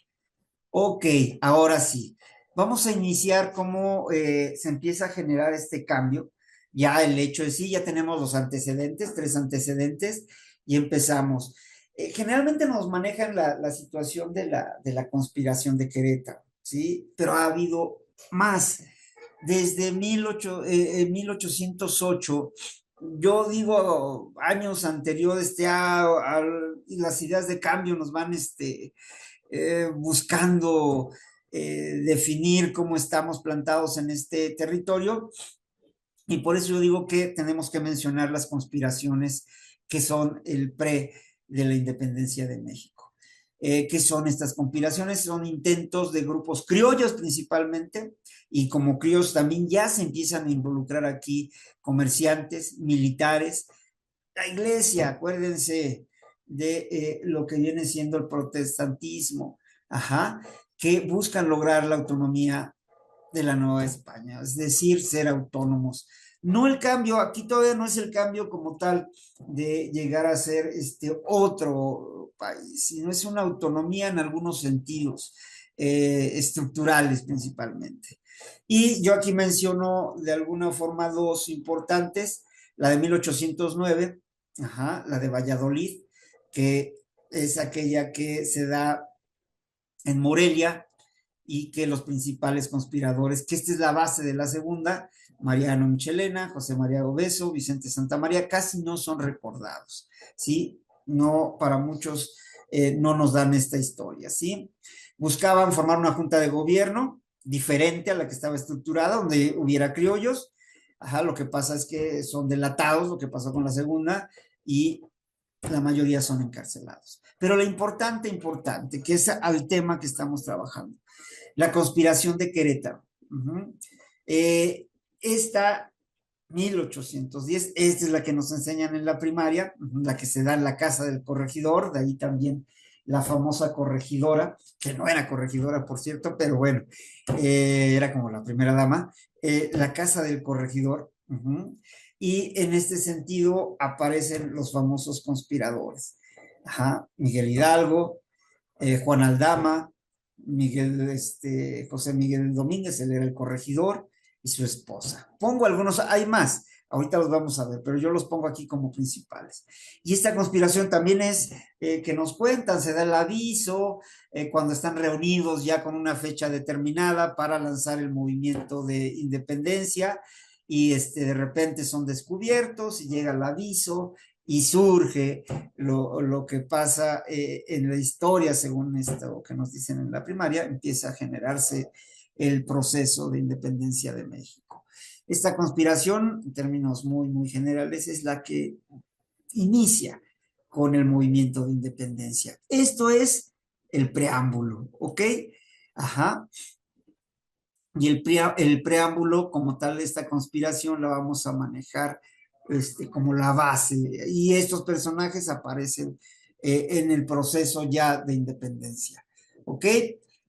Ok, ahora sí. Vamos a iniciar cómo se empieza a generar este cambio. Ya el hecho de sí, ya tenemos los antecedentes, tres antecedentes, y empezamos. Generalmente nos manejan la situación de la conspiración de Querétaro, ¿sí? Pero ha habido más. Desde 1808, yo digo años anteriores, las ideas de cambio nos van buscando definir cómo estamos plantados en este territorio, y por eso yo digo que tenemos que mencionar las conspiraciones que son el pre de la independencia de México. ¿Qué son estas conspiraciones? Son intentos de grupos criollos principalmente, y como criollos también ya se empiezan a involucrar aquí comerciantes, militares, la iglesia, acuérdense de lo que viene siendo el protestantismo, ajá, que buscan lograr la autonomía de la Nueva España, es decir, ser autónomos. No el cambio, aquí todavía no es el cambio como tal de llegar a ser otro país, sino es una autonomía en algunos sentidos, estructurales principalmente. Y yo aquí menciono de alguna forma dos importantes, la de 1809, ajá, la de Valladolid, que es aquella que se da en Morelia, y que los principales conspiradores, que esta es la base de la segunda, Mariano Michelena, José María Obeso, Vicente Santamaría, casi no son recordados, ¿sí? No, para muchos no nos dan esta historia, ¿sí? Buscaban formar una junta de gobierno diferente a la que estaba estructurada, donde hubiera criollos. Ajá, lo que pasa es que son delatados, lo que pasó con la segunda, y la mayoría son encarcelados. Pero lo importante, que es al tema que estamos trabajando, la conspiración de Querétaro. Esta 1810, esta es la que nos enseñan en la primaria, la que se da en la casa del corregidor, de ahí también la famosa corregidora, que no era corregidora, por cierto, pero bueno, era como la primera dama, la casa del corregidor. Y en este sentido aparecen los famosos conspiradores. Ajá, Miguel Hidalgo, Juan Aldama, José Miguel Domínguez, él era el corregidor, y su esposa. Pongo algunos, hay más, ahorita los vamos a ver, pero yo los pongo aquí como principales. Y esta conspiración también es que nos cuentan, se da el aviso cuando están reunidos ya con una fecha determinada para lanzar el movimiento de independencia, y de repente son descubiertos y llega el aviso y surge lo que pasa en la historia, según esto que nos dicen en la primaria, empieza a generarse el proceso de independencia de México. Esta conspiración, en términos muy, muy generales, es la que inicia con el movimiento de independencia. Esto es el preámbulo, ¿ok? Ajá. Y el preámbulo como tal de esta conspiración la vamos a manejar como la base. Y estos personajes aparecen en el proceso ya de independencia. ¿Ok?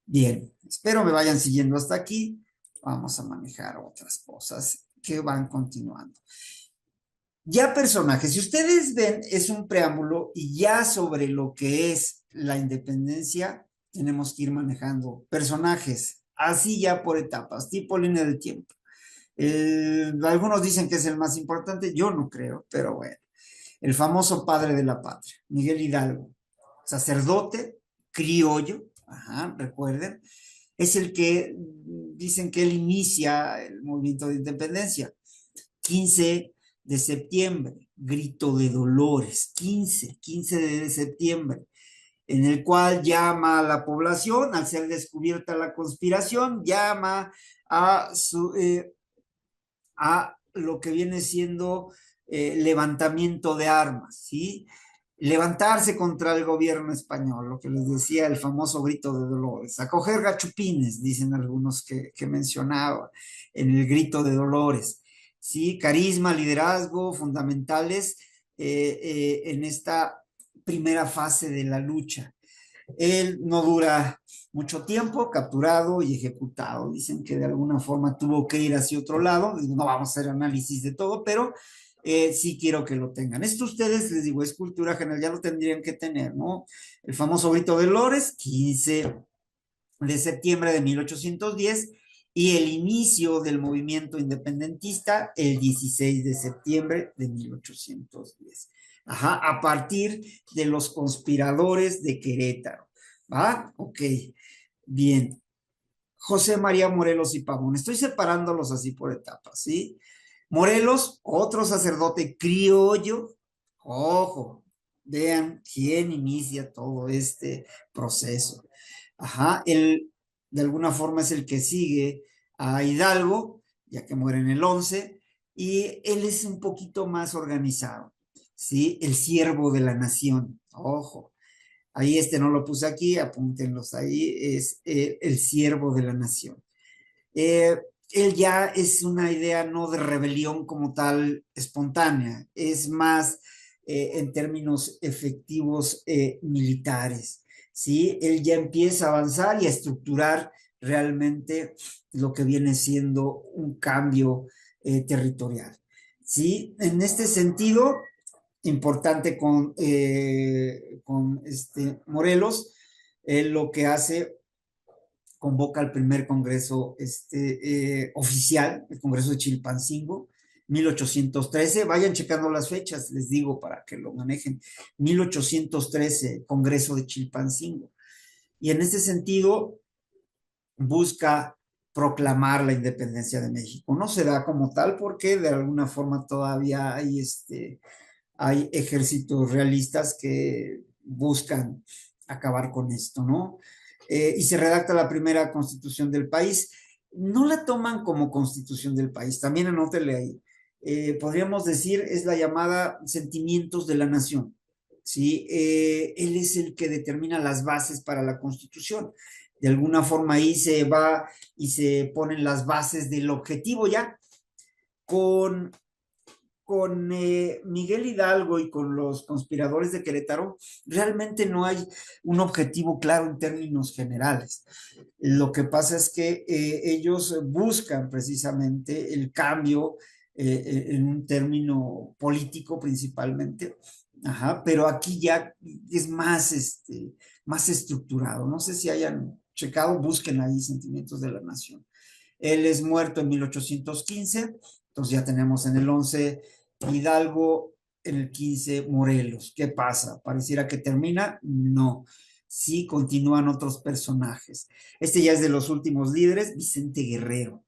Bien, espero me vayan siguiendo hasta aquí. Vamos a manejar otras cosas que van continuando. Ya personajes, si ustedes ven, es un preámbulo y ya sobre lo que es la independencia, tenemos que ir manejando personajes, así ya por etapas, tipo línea del tiempo. Algunos dicen que es el más importante, yo no creo, pero bueno. El famoso padre de la patria, Miguel Hidalgo, sacerdote, criollo, ajá, recuerden, es el que dicen que él inicia el movimiento de independencia. 15 de septiembre, grito de dolores, 15 de septiembre, en el cual llama a la población, al ser descubierta la conspiración, llama a lo que viene siendo levantamiento de armas, ¿sí? Levantarse contra el gobierno español, lo que les decía el famoso grito de Dolores, a coger gachupines, dicen algunos que mencionaba en el grito de Dolores, ¿sí? Carisma, liderazgo, fundamentales en esta primera fase de la lucha. Él no dura mucho tiempo, capturado y ejecutado. Dicen que de alguna forma tuvo que ir hacia otro lado. No vamos a hacer análisis de todo, pero sí quiero que lo tengan. Esto ustedes, les digo, es cultura general, ya lo tendrían que tener, ¿no? El famoso grito de Dolores, 15 de septiembre de 1810, y el inicio del movimiento independentista, el 16 de septiembre de 1810. Ajá, a partir de los conspiradores de Querétaro. ¿Va? Ok, bien. José María Morelos y Pavón. Estoy separándolos así por etapas, ¿sí? Morelos, otro sacerdote criollo. Ojo, vean quién inicia todo este proceso. Ajá, él de alguna forma es el que sigue a Hidalgo, ya que muere en el 11, y él es un poquito más organizado, ¿sí? El siervo de la nación, ojo. Ahí no lo puse aquí, apúntenlos ahí, es el siervo de la nación. Eh, Él ya es una idea no de rebelión como tal espontánea, es más en términos efectivos militares, ¿sí? Él ya empieza a avanzar y a estructurar realmente lo que viene siendo un cambio territorial, ¿sí? En este sentido, importante con Morelos, él lo que hace convoca al primer congreso oficial, el Congreso de Chilpancingo, 1813. Vayan checando las fechas, les digo, para que lo manejen. 1813, Congreso de Chilpancingo. Y en ese sentido, busca proclamar la independencia de México. No se da como tal porque de alguna forma todavía hay ejércitos realistas que buscan acabar con esto, ¿no? Y se redacta la primera constitución del país. No la toman como constitución del país, también anótele ahí. Podríamos decir, es la llamada sentimientos de la nación, ¿sí? Él es el que determina las bases para la constitución. De alguna forma ahí se va y se ponen las bases del objetivo ya con Miguel Hidalgo y con los conspiradores de Querétaro, realmente no hay un objetivo claro en términos generales. Lo que pasa es que ellos buscan precisamente el cambio en un término político principalmente, ajá, pero aquí ya es más estructurado. No sé si hayan checado, busquen ahí Sentimientos de la Nación. Él es muerto en 1815, entonces ya tenemos en el 11 Hidalgo, en el 15 Morelos. ¿Qué pasa? ¿Pareciera que termina? No. Sí, continúan otros personajes. Ya es de los últimos líderes, Vicente Guerrero.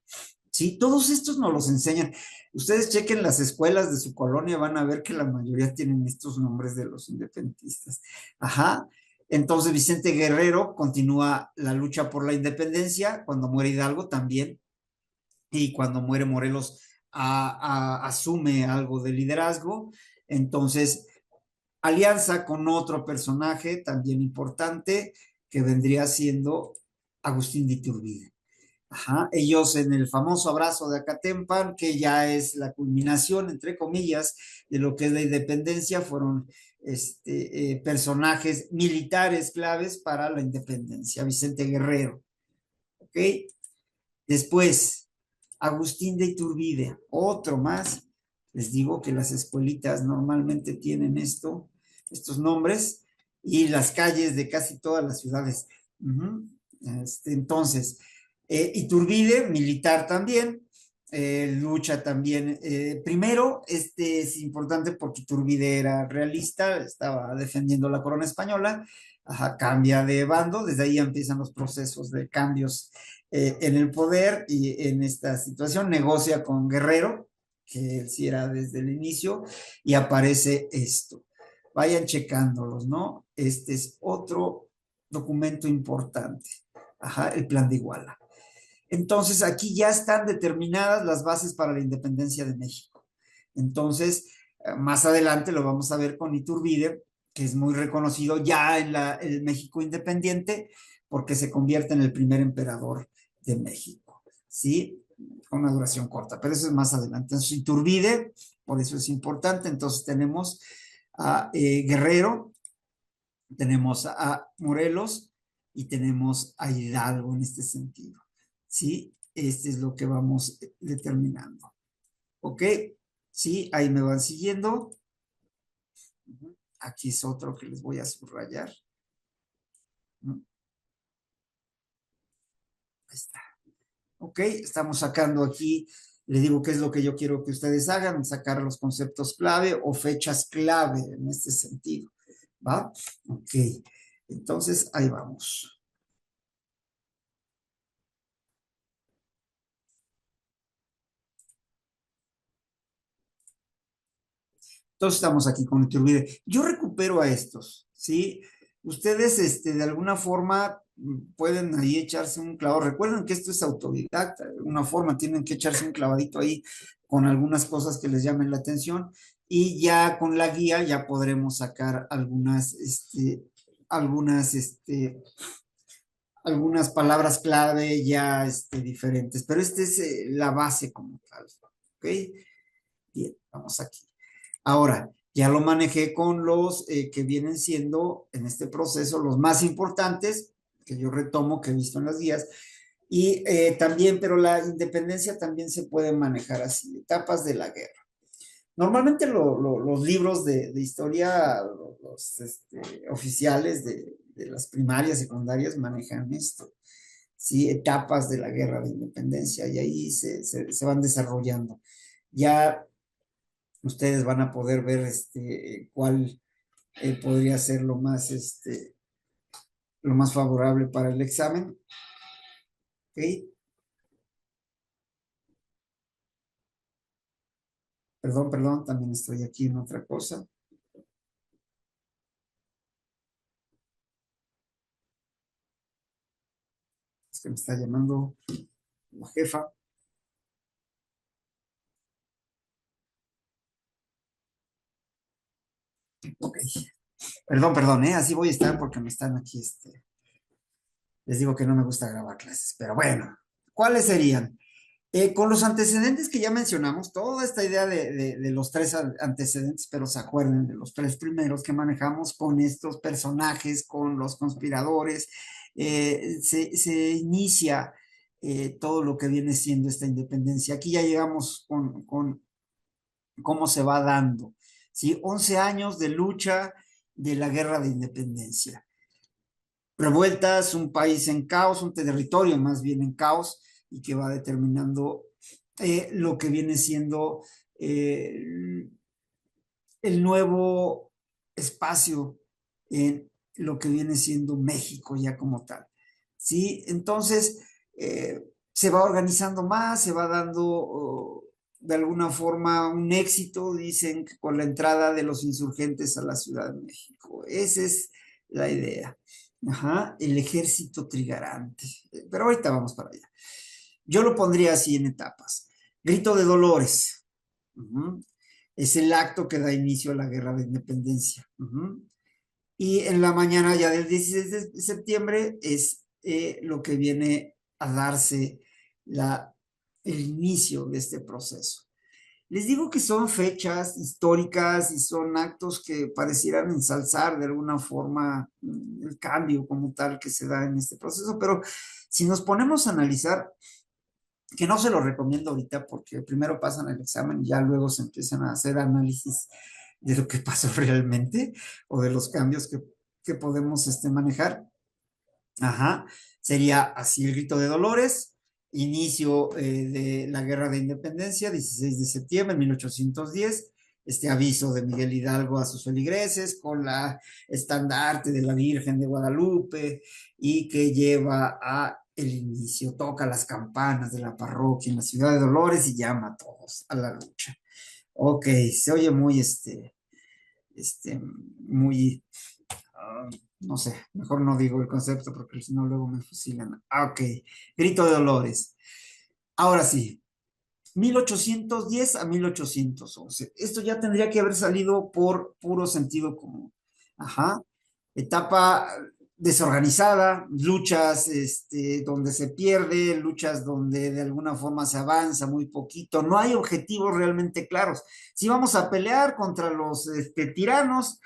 Sí, todos estos nos los enseñan. Ustedes chequen las escuelas de su colonia, van a ver que la mayoría tienen estos nombres de los independentistas. Ajá. Entonces Vicente Guerrero continúa la lucha por la independencia. Cuando muere Hidalgo también, y cuando muere Morelos asume algo de liderazgo. Entonces, alianza con otro personaje también importante que vendría siendo Agustín de Iturbide. Ajá. Ellos en el famoso abrazo de Acatempan, que ya es la culminación, entre comillas, de lo que es la independencia, fueron personajes militares claves para la independencia. Vicente Guerrero, ¿ok? Después, Agustín de Iturbide, otro más. Les digo que las escuelitas normalmente tienen estos nombres y las calles de casi todas las ciudades. Uh-huh. Entonces, Iturbide, militar también, lucha también. Primero, es importante porque Iturbide era realista, estaba defendiendo la corona española, ajá, cambia de bando, desde ahí empiezan los procesos de cambios en el poder y en esta situación negocia con Guerrero, que él sí era desde el inicio, y aparece esto. Vayan checándolos, ¿no? Este es otro documento importante. Ajá, el plan de Iguala. Entonces, aquí ya están determinadas las bases para la independencia de México. Entonces, más adelante lo vamos a ver con Iturbide, que es muy reconocido ya en el México independiente, porque se convierte en el primer emperador de México, ¿sí? Con una duración corta, pero eso es más adelante. Entonces, Iturbide, por eso es importante. Entonces, tenemos a Guerrero, tenemos a Morelos y tenemos a Hidalgo en este sentido, ¿sí? Este es lo que vamos determinando. ¿Ok? ¿Sí? Ahí me van siguiendo. Aquí es otro que les voy a subrayar. Ahí está. ¿Ok? Estamos sacando aquí, les digo qué es lo que yo quiero que ustedes hagan, sacar los conceptos clave o fechas clave en este sentido. ¿Va? Ok. Entonces, ahí vamos. Entonces estamos aquí con Iturbide. Yo recupero a estos, ¿sí? Ustedes, de alguna forma, pueden ahí echarse un clavo. Recuerden que esto es autodidacta, de alguna forma tienen que echarse un clavadito ahí con algunas cosas que les llamen la atención y ya con la guía ya podremos sacar algunas, algunas, algunas palabras clave ya diferentes, pero esta es la base como tal. ¿Ok? Bien, vamos aquí. Ahora, ya lo manejé con los que vienen siendo en este proceso los más importantes, que yo retomo, que he visto en las guías, y también, pero la independencia también se puede manejar así, etapas de la guerra. Normalmente los libros de historia, los oficiales de las primarias, secundarias, manejan esto, ¿sí? Etapas de la guerra de independencia, y ahí se van desarrollando. Ya ustedes van a poder ver cuál podría ser lo más favorable para el examen. ¿Ok? Perdón, perdón, también estoy aquí en otra cosa. Es que me está llamando la jefa. Ok. Perdón, perdón, así voy a estar porque me están aquí, les digo que no me gusta grabar clases, pero bueno, ¿cuáles serían? Con los antecedentes que ya mencionamos, toda esta idea de los tres antecedentes, pero se acuerdan de los tres primeros que manejamos con estos personajes, con los conspiradores, se inicia todo lo que viene siendo esta independencia. Aquí ya llegamos con cómo se va dando, ¿sí? 11 años de lucha de la guerra de independencia. Revueltas, un país en caos, un territorio más bien en caos, y que va determinando lo que viene siendo eh, el nuevo espacio en lo que viene siendo México ya como tal. ¿Sí? Entonces, se va organizando más, se va dando de alguna forma un éxito, dicen, con la entrada de los insurgentes a la Ciudad de México. Esa es la idea. Ajá, el ejército trigarante. Pero ahorita vamos para allá. Yo lo pondría así en etapas. Grito de Dolores. Uh-huh. Es el acto que da inicio a la guerra de independencia. Uh-huh. Y en la mañana ya del 16 de septiembre es lo que viene a darse el inicio de este proceso. Les digo que son fechas históricas y son actos que parecieran ensalzar de alguna forma el cambio como tal que se da en este proceso, pero si nos ponemos a analizar, que no se lo recomiendo ahorita porque primero pasan el examen y ya luego se empiezan a hacer análisis de lo que pasó realmente o de los cambios que podemos manejar. Ajá, sería así el grito de Dolores, inicio de la Guerra de Independencia, 16 de septiembre de 1810, este aviso de Miguel Hidalgo a sus feligreses con la estandarte de la Virgen de Guadalupe y que lleva a el inicio, toca las campanas de la parroquia en la ciudad de Dolores y llama a todos a la lucha. Ok, se oye muy, muy no sé, mejor no digo el concepto porque si no luego me fusilan. Ok, Grito de Dolores. Ahora sí, 1810 a 1811. Esto ya tendría que haber salido por puro sentido común. Ajá. Etapa desorganizada, luchas donde se pierde, luchas donde de alguna forma se avanza muy poquito, no hay objetivos realmente claros. Si vamos a pelear contra los tiranos,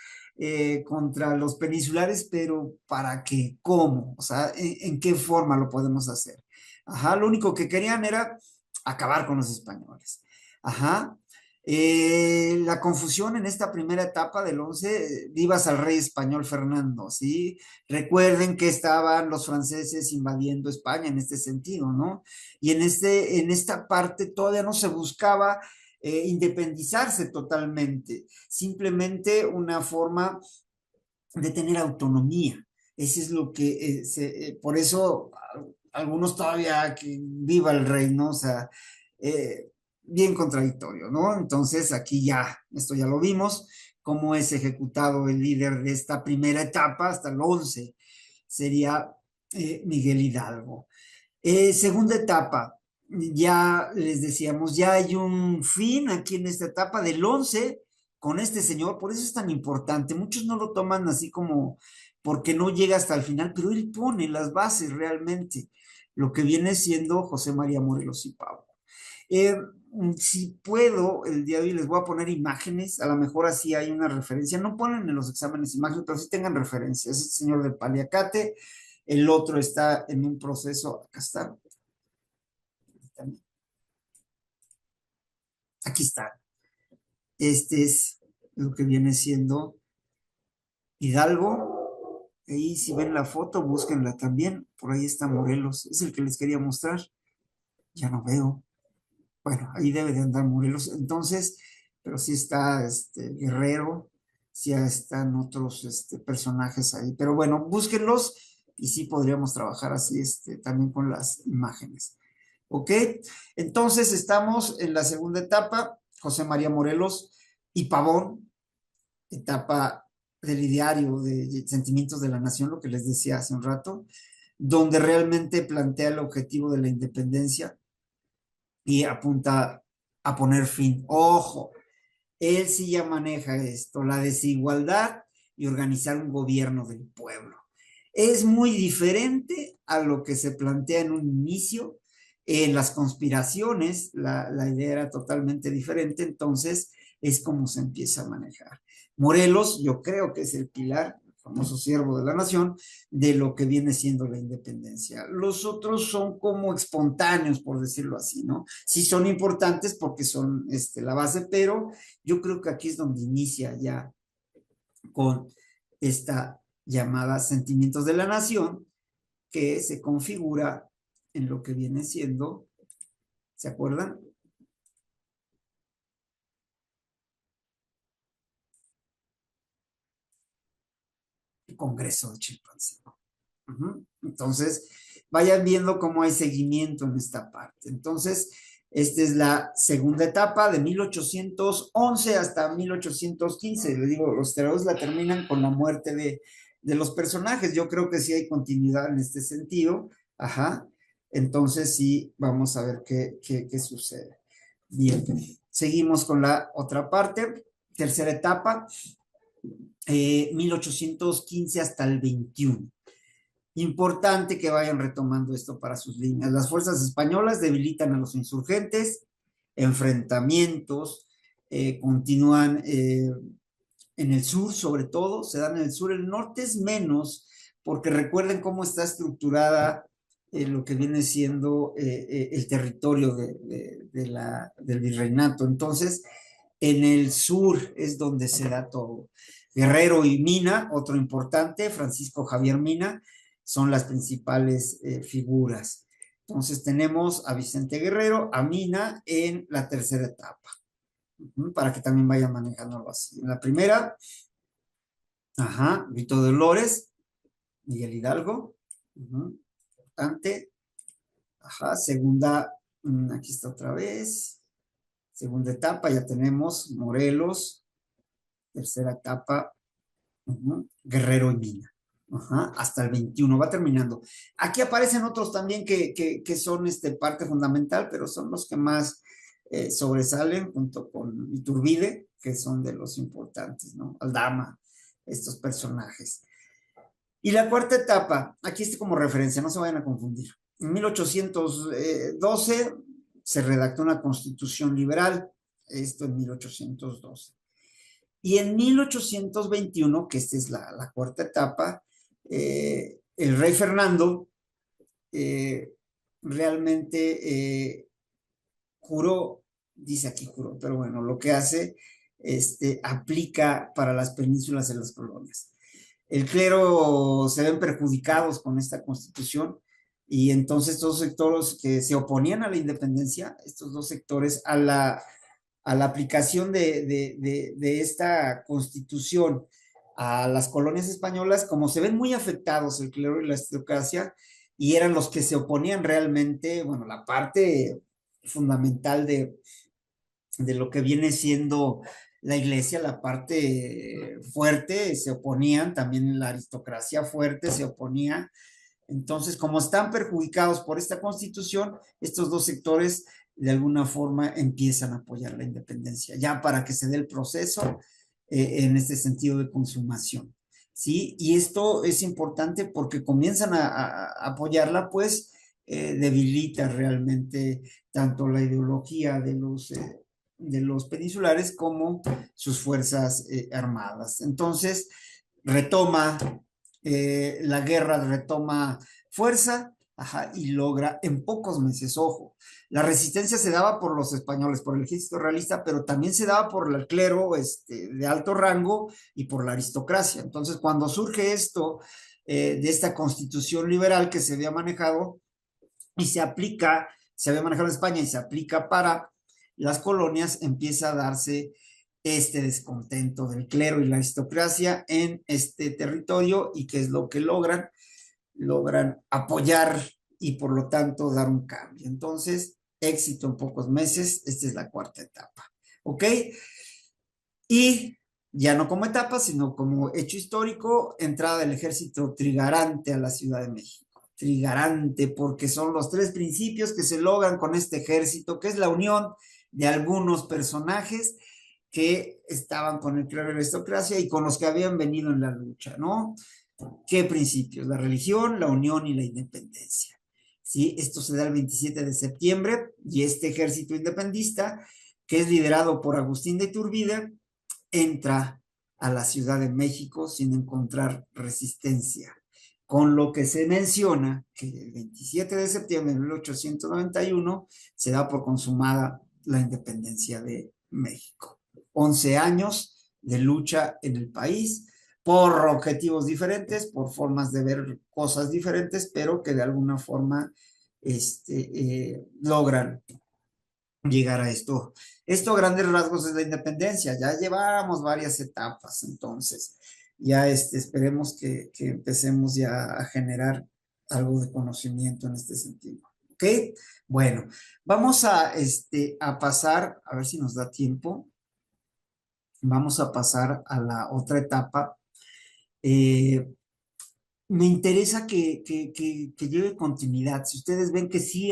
contra los peninsulares, pero ¿para qué? ¿Cómo? O sea, ¿en qué forma lo podemos hacer? Ajá, lo único que querían era acabar con los españoles. Ajá. La confusión en esta primera etapa del 11, vivas al rey español Fernando, ¿sí? Recuerden que estaban los franceses invadiendo España en este sentido, ¿no? Y en esta parte todavía no se buscaba independizarse totalmente, simplemente una forma de tener autonomía. Ese es lo que, por eso algunos todavía que viva el rey, ¿no? O sea, bien contradictorio, ¿no? Entonces aquí ya, esto ya lo vimos, cómo es ejecutado el líder de esta primera etapa hasta el 11, sería Miguel Hidalgo. Segunda etapa, ya les decíamos, ya hay un fin aquí en esta etapa del 11 con este señor, por eso es tan importante. Muchos no lo toman así como porque no llega hasta el final, pero él pone las bases realmente, lo que viene siendo José María Morelos y Pavón. Eh, si puedo, el día de hoy les voy a poner imágenes, a lo mejor así hay una referencia, no ponen en los exámenes imágenes, pero sí tengan referencias. Este señor de Paliacate, el otro está en un proceso, acá está, aquí está. Este es lo que viene siendo Hidalgo. Ahí si ven la foto, búsquenla también. Por ahí está Morelos. Es el que les quería mostrar. Ya no veo. Bueno, ahí debe de andar Morelos. Entonces, pero sí está Guerrero, sí están otros personajes ahí. Pero bueno, búsquenlos y sí podríamos trabajar así también con las imágenes. ¿Ok? Entonces estamos en la segunda etapa, José María Morelos y Pavón, etapa del ideario de Sentimientos de la Nación, lo que les decía hace un rato, donde realmente plantea el objetivo de la independencia y apunta a poner fin. Ojo, él sí ya maneja esto, la desigualdad y organizar un gobierno del pueblo. Es muy diferente a lo que se plantea en un inicio. En las conspiraciones, la idea era totalmente diferente, entonces es como se empieza a manejar. Morelos, yo creo que es el pilar, el famoso siervo de la nación, de lo que viene siendo la independencia. Los otros son como espontáneos, por decirlo así, ¿no? Sí son importantes porque son la base, pero yo creo que aquí es donde inicia ya con esta llamada Sentimientos de la Nación, que se configura en lo que viene siendo, ¿se acuerdan? El Congreso de Chilpancingo. Entonces, vayan viendo cómo hay seguimiento en esta parte. Entonces, esta es la segunda etapa de 1811 hasta 1815. Le digo, los historiadores la terminan con la muerte de los personajes. Yo creo que sí hay continuidad en este sentido. Ajá. Entonces, sí, vamos a ver qué sucede. Bien, seguimos con la otra parte. Tercera etapa, 1815 hasta el 21. Importante que vayan retomando esto para sus líneas. Las fuerzas españolas debilitan a los insurgentes, enfrentamientos, continúan en el sur sobre todo, se dan en el sur, el norte es menos, porque recuerden cómo está estructurada lo que viene siendo el territorio del virreinato. Entonces, en el sur es donde se da todo. Guerrero y Mina, otro importante, Francisco Javier Mina, son las principales figuras. Entonces tenemos a Vicente Guerrero, a Mina en la tercera etapa, para que también vayan manejándolo así. En la primera, ajá, Vito Dolores, Miguel Hidalgo, importante. Ajá, segunda, aquí está otra vez. Segunda etapa, ya tenemos Morelos. Tercera etapa, Guerrero y Mina. Ajá, hasta el 21, va terminando. Aquí aparecen otros también que son parte fundamental, pero son los que más sobresalen junto con Iturbide, que son de los importantes, ¿no? Aldama, estos personajes. Y la cuarta etapa, aquí está como referencia, no se vayan a confundir. En 1812 se redactó una constitución liberal, esto en 1812. Y en 1821, que esta es la cuarta etapa, el rey Fernando eh, realmente juró, dice aquí juró, pero bueno, lo que hace, aplica para las penínsulas y las colonias. El clero se ven perjudicados con esta constitución y entonces todos los sectores que se oponían a la independencia, estos dos sectores, a la aplicación de esta constitución a las colonias españolas, como se ven muy afectados el clero y la aristocracia, y eran los que se oponían realmente, bueno, la parte fundamental de lo que viene siendo la iglesia, la parte fuerte, se oponían, también la aristocracia fuerte se oponía. Entonces, como están perjudicados por esta constitución, estos dos sectores de alguna forma empiezan a apoyar la independencia, ya para que se dé el proceso en este sentido de consumación. ¿sí? Y esto es importante porque comienzan a apoyarla, pues debilita realmente tanto la ideología de los peninsulares como sus fuerzas armadas. Entonces, retoma la guerra, retoma fuerza, ajá, y logra en pocos meses, ojo, la resistencia se daba por los españoles, por el ejército realista, pero también se daba por el clero de alto rango y por la aristocracia. Entonces, cuando surge esto de esta constitución liberal que se había manejado y se aplica, se había manejado en España y se aplica para las colonias, empieza a darse este descontento del clero y la aristocracia en este territorio y qué es lo que logran, logran apoyar y por lo tanto dar un cambio. Entonces, éxito en pocos meses, esta es la cuarta etapa. ¿Ok? Y ya no como etapa, sino como hecho histórico, entrada del ejército trigarante a la Ciudad de México. Trigarante, porque son los tres principios que se logran con este ejército, que es la unión de algunos personajes que estaban con el clero y la aristocracia y con los que habían venido en la lucha, ¿no? ¿Qué principios? La religión, la unión y la independencia. ¿Sí? Esto se da el 27 de septiembre y este ejército independista, que es liderado por Agustín de Iturbide, entra a la Ciudad de México sin encontrar resistencia, con lo que se menciona que el 27 de septiembre de 1891 se da por consumada la independencia de México. 11 años de lucha en el país por objetivos diferentes, por formas de ver cosas diferentes, pero que de alguna forma logran llegar a esto. Esto a grandes rasgos es la independencia. Ya llevábamos varias etapas, entonces ya esperemos que empecemos ya a generar algo de conocimiento en este sentido. ¿Ok? Bueno, vamos a pasar, a ver si nos da tiempo, vamos a pasar a la otra etapa. Eh, Me interesa que lleve continuidad. Si ustedes ven que sí,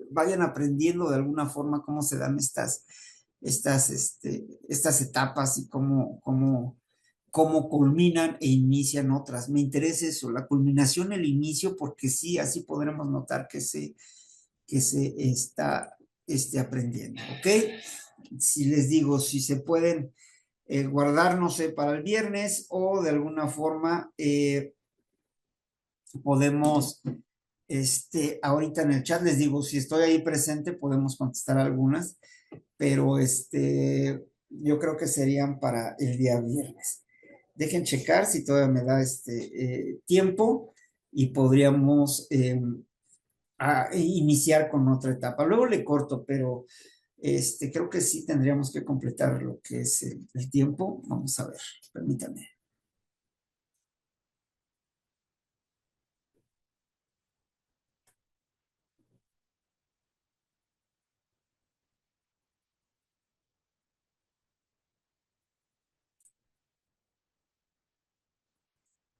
vayan aprendiendo de alguna forma cómo se dan estas etapas y cómo culminan e inician otras. Me interesa eso, la culminación, el inicio, porque sí, así podremos notar que se está aprendiendo. ¿Ok? Si les digo, si se pueden guardar, no sé, para el viernes o de alguna forma podemos, ahorita en el chat les digo, si estoy ahí presente, podemos contestar algunas, pero yo creo que serían para el día viernes. Dejen checar si todavía me da tiempo y podríamos iniciar con otra etapa. Luego le corto, pero creo que sí tendríamos que completar lo que es el tiempo. Vamos a ver, permítanme.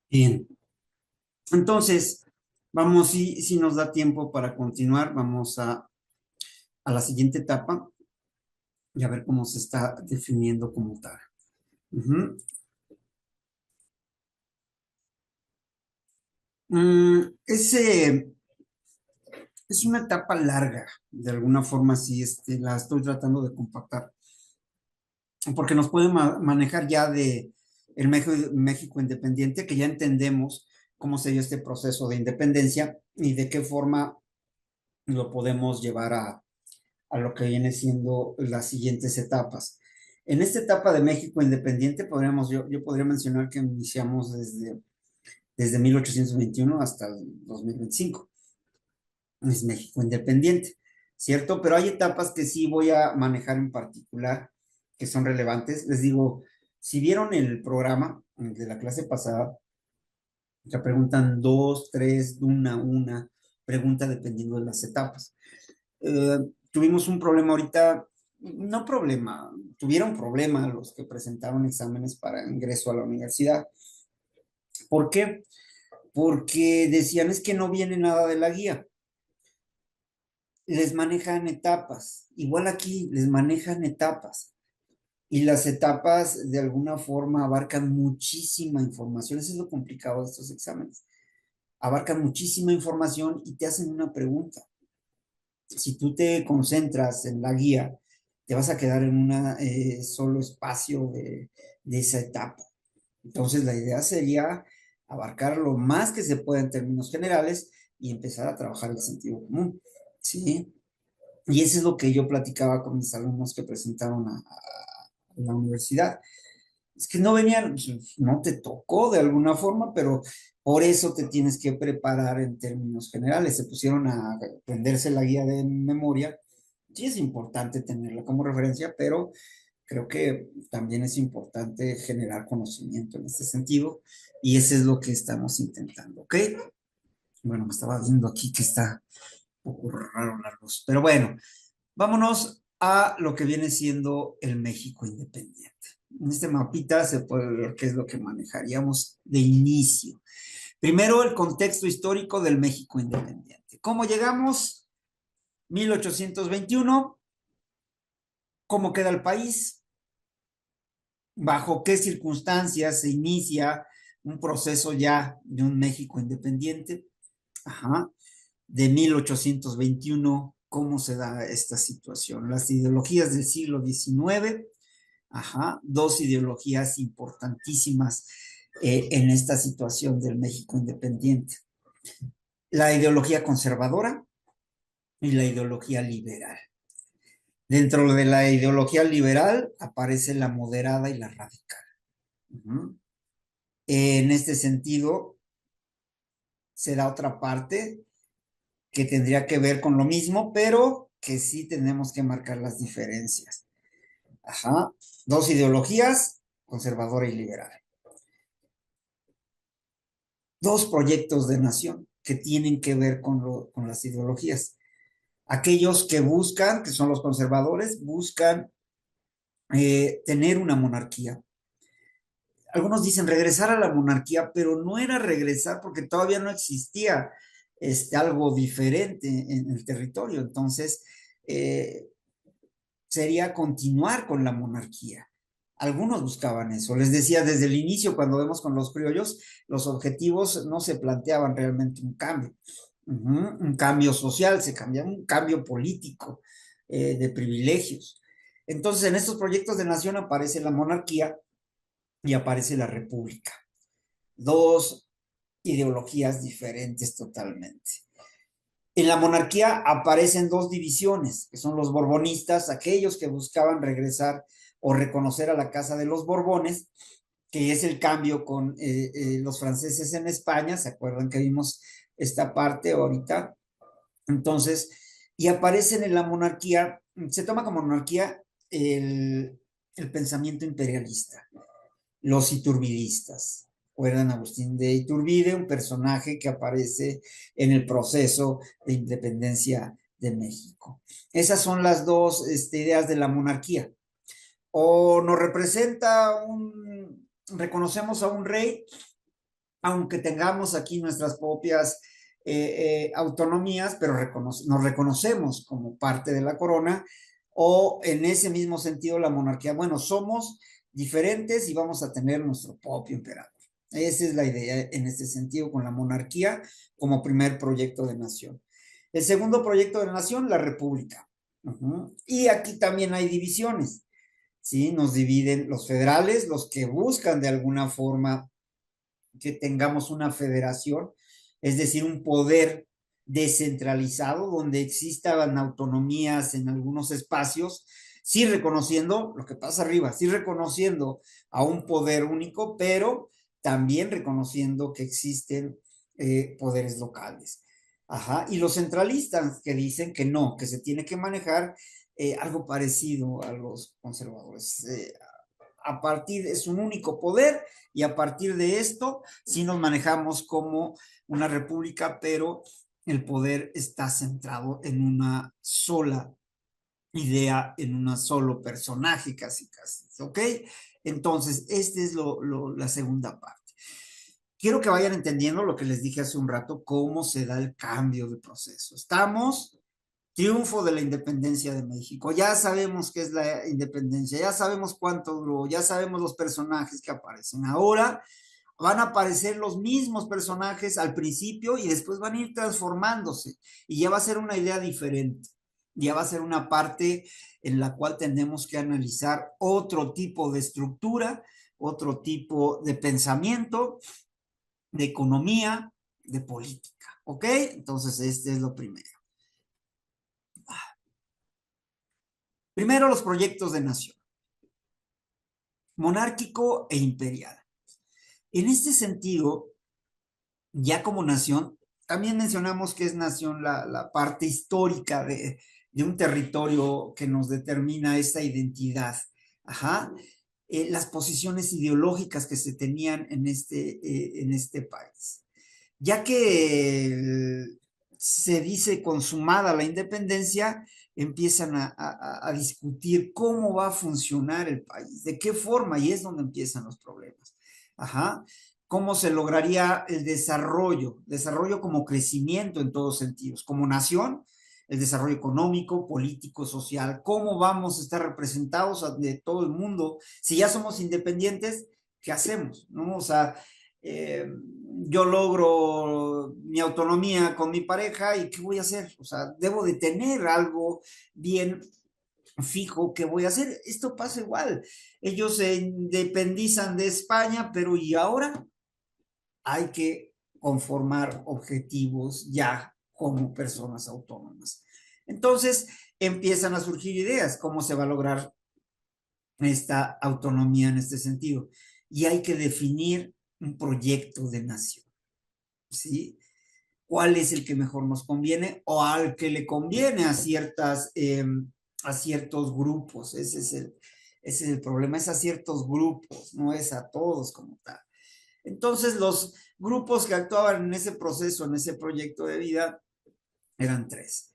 Bien, entonces, vamos, si nos da tiempo para continuar, vamos a la siguiente etapa y a ver cómo se está definiendo como tal. Ujú. Ese es una etapa larga, de alguna forma, sí, la estoy tratando de compactar, porque nos puede manejar ya de el México independiente, que ya entendemos cómo se dio este proceso de independencia y de qué forma lo podemos llevar a lo que viene siendo las siguientes etapas. En esta etapa de México independiente, yo podría mencionar que iniciamos desde 1821 hasta el 2025. Es México independiente, ¿cierto? Pero hay etapas que sí voy a manejar en particular, que son relevantes. Les digo, si vieron el programa de la clase pasada, se preguntan dos, tres, una pregunta dependiendo de las etapas. Tuvimos un problema ahorita, no problema, tuvieron problema los que presentaron exámenes para ingreso a la universidad. ¿Por qué? Porque decían es que no viene nada de la guía. Les manejan etapas, igual aquí les manejan etapas. Y las etapas de alguna forma abarcan muchísima información. Eso es lo complicado de estos exámenes. Abarcan muchísima información y te hacen una pregunta. Si tú te concentras en la guía, te vas a quedar en un solo espacio de esa etapa. Entonces, la idea sería abarcar lo más que se pueda en términos generales y empezar a trabajar el sentido común. ¿Sí? Y eso es lo que yo platicaba con mis alumnos que presentaron a la universidad. Es que no venían, pues, no te tocó de alguna forma, pero por eso te tienes que preparar en términos generales. Se pusieron a aprenderse la guía de memoria. Sí es importante tenerla como referencia, pero creo que también es importante generar conocimiento en este sentido y eso es lo que estamos intentando, ¿ok? Bueno, me estaba viendo aquí que está un poco raro la luz, pero bueno, vámonos a lo que viene siendo el México independiente. En este mapita se puede ver qué es lo que manejaríamos de inicio. Primero, el contexto histórico del México independiente. ¿Cómo llegamos? 1821. ¿Cómo queda el país? ¿Bajo qué circunstancias se inicia un proceso ya de un México independiente? Ajá. De 1821, ¿cómo se da esta situación? Las ideologías del siglo XIX. Ajá, dos ideologías importantísimas en esta situación del México independiente. La ideología conservadora y la ideología liberal. Dentro de la ideología liberal aparece la moderada y la radical. Uh-huh. En este sentido, se da otra parte que tendría que ver con lo mismo, pero que sí tenemos que marcar las diferencias. Ajá, dos ideologías, conservadora y liberal. Dos proyectos de nación que tienen que ver con las ideologías. Aquellos que buscan, que son los conservadores, buscan tener una monarquía. Algunos dicen regresar a la monarquía, pero no era regresar porque todavía no existía algo diferente en el territorio. Entonces, sería continuar con la monarquía. Algunos buscaban eso. Les decía desde el inicio, cuando vemos con los criollos, los objetivos no se planteaban realmente un cambio. Un cambio social, se cambiaba un cambio político de privilegios. Entonces, en estos proyectos de nación aparece la monarquía y aparece la república. Dos ideologías diferentes totalmente. En la monarquía aparecen dos divisiones, que son los borbonistas, aquellos que buscaban regresar o reconocer a la casa de los Borbones, que es el cambio con los franceses en España, ¿se acuerdan que vimos esta parte ahorita? Entonces, y aparecen en la monarquía, se toma como monarquía el pensamiento imperialista, los iturbidistas. Recuerdan Agustín de Iturbide, un personaje que aparece en el proceso de independencia de México. Esas son las dos ideas de la monarquía. O nos representa reconocemos a un rey, aunque tengamos aquí nuestras propias autonomías, pero nos reconocemos como parte de la corona, o en ese mismo sentido la monarquía, bueno, somos diferentes y vamos a tener nuestro propio emperador. Esa es la idea en este sentido con la monarquía como primer proyecto de nación. El segundo proyecto de nación, la república. Y aquí también hay divisiones, ¿sí? Nos dividen los federales, los que buscan de alguna forma que tengamos una federación, es decir, un poder descentralizado donde existan autonomías en algunos espacios, sí reconociendo lo que pasa arriba, sí reconociendo a un poder único, pero también reconociendo que existen poderes locales. Ajá. Y los centralistas que dicen que no, que se tiene que manejar algo parecido a los conservadores. A partir, es un único poder y a partir de esto sí nos manejamos como una república, pero el poder está centrado en una sola idea, en un solo personaje, casi, casi, ¿ok? Entonces, esta es la segunda parte. Quiero que vayan entendiendo lo que les dije hace un rato, cómo se da el cambio de proceso. Estamos Triunfo de la independencia de México. Ya sabemos qué es la independencia, ya sabemos cuánto duró, ya sabemos los personajes que aparecen. Ahora van a aparecer los mismos personajes al principio y después van a ir transformándose y ya va a ser una idea diferente. Ya va a ser una parte en la cual tenemos que analizar otro tipo de estructura, otro tipo de pensamiento, de economía, de política. ¿Ok? Entonces, este es lo primero. Primero, los proyectos de nación, monárquico e imperial. En este sentido, ya como nación, también mencionamos que es nación la parte histórica de un territorio que nos determina esta identidad. Ajá. Las posiciones ideológicas que se tenían en este país. Ya que se dice consumada la independencia, empiezan a discutir cómo va a funcionar el país, de qué forma, y es donde empiezan los problemas. Ajá. ¿Cómo se lograría el desarrollo? Desarrollo como crecimiento en todos sentidos, como nación, el desarrollo económico, político, social, cómo vamos a estar representados de todo el mundo. Si ya somos independientes, ¿qué hacemos? ¿No? O sea, eh, yo logro mi autonomía con mi pareja y ¿qué voy a hacer? O sea, debo de tener algo bien fijo que voy a hacer. Esto pasa igual. Ellos se independizan de España, pero ¿y ahora? Hay que conformar objetivos ya como personas autónomas. Entonces empiezan a surgir ideas, cómo se va a lograr esta autonomía en este sentido. Y hay que definir un proyecto de nación, ¿sí? ¿Cuál es el que mejor nos conviene o al que le conviene a ciertos grupos? Ese es el problema, es a ciertos grupos, no es a todos como tal. Entonces, los grupos que actuaban en ese proceso, en ese proyecto de vida, eran tres.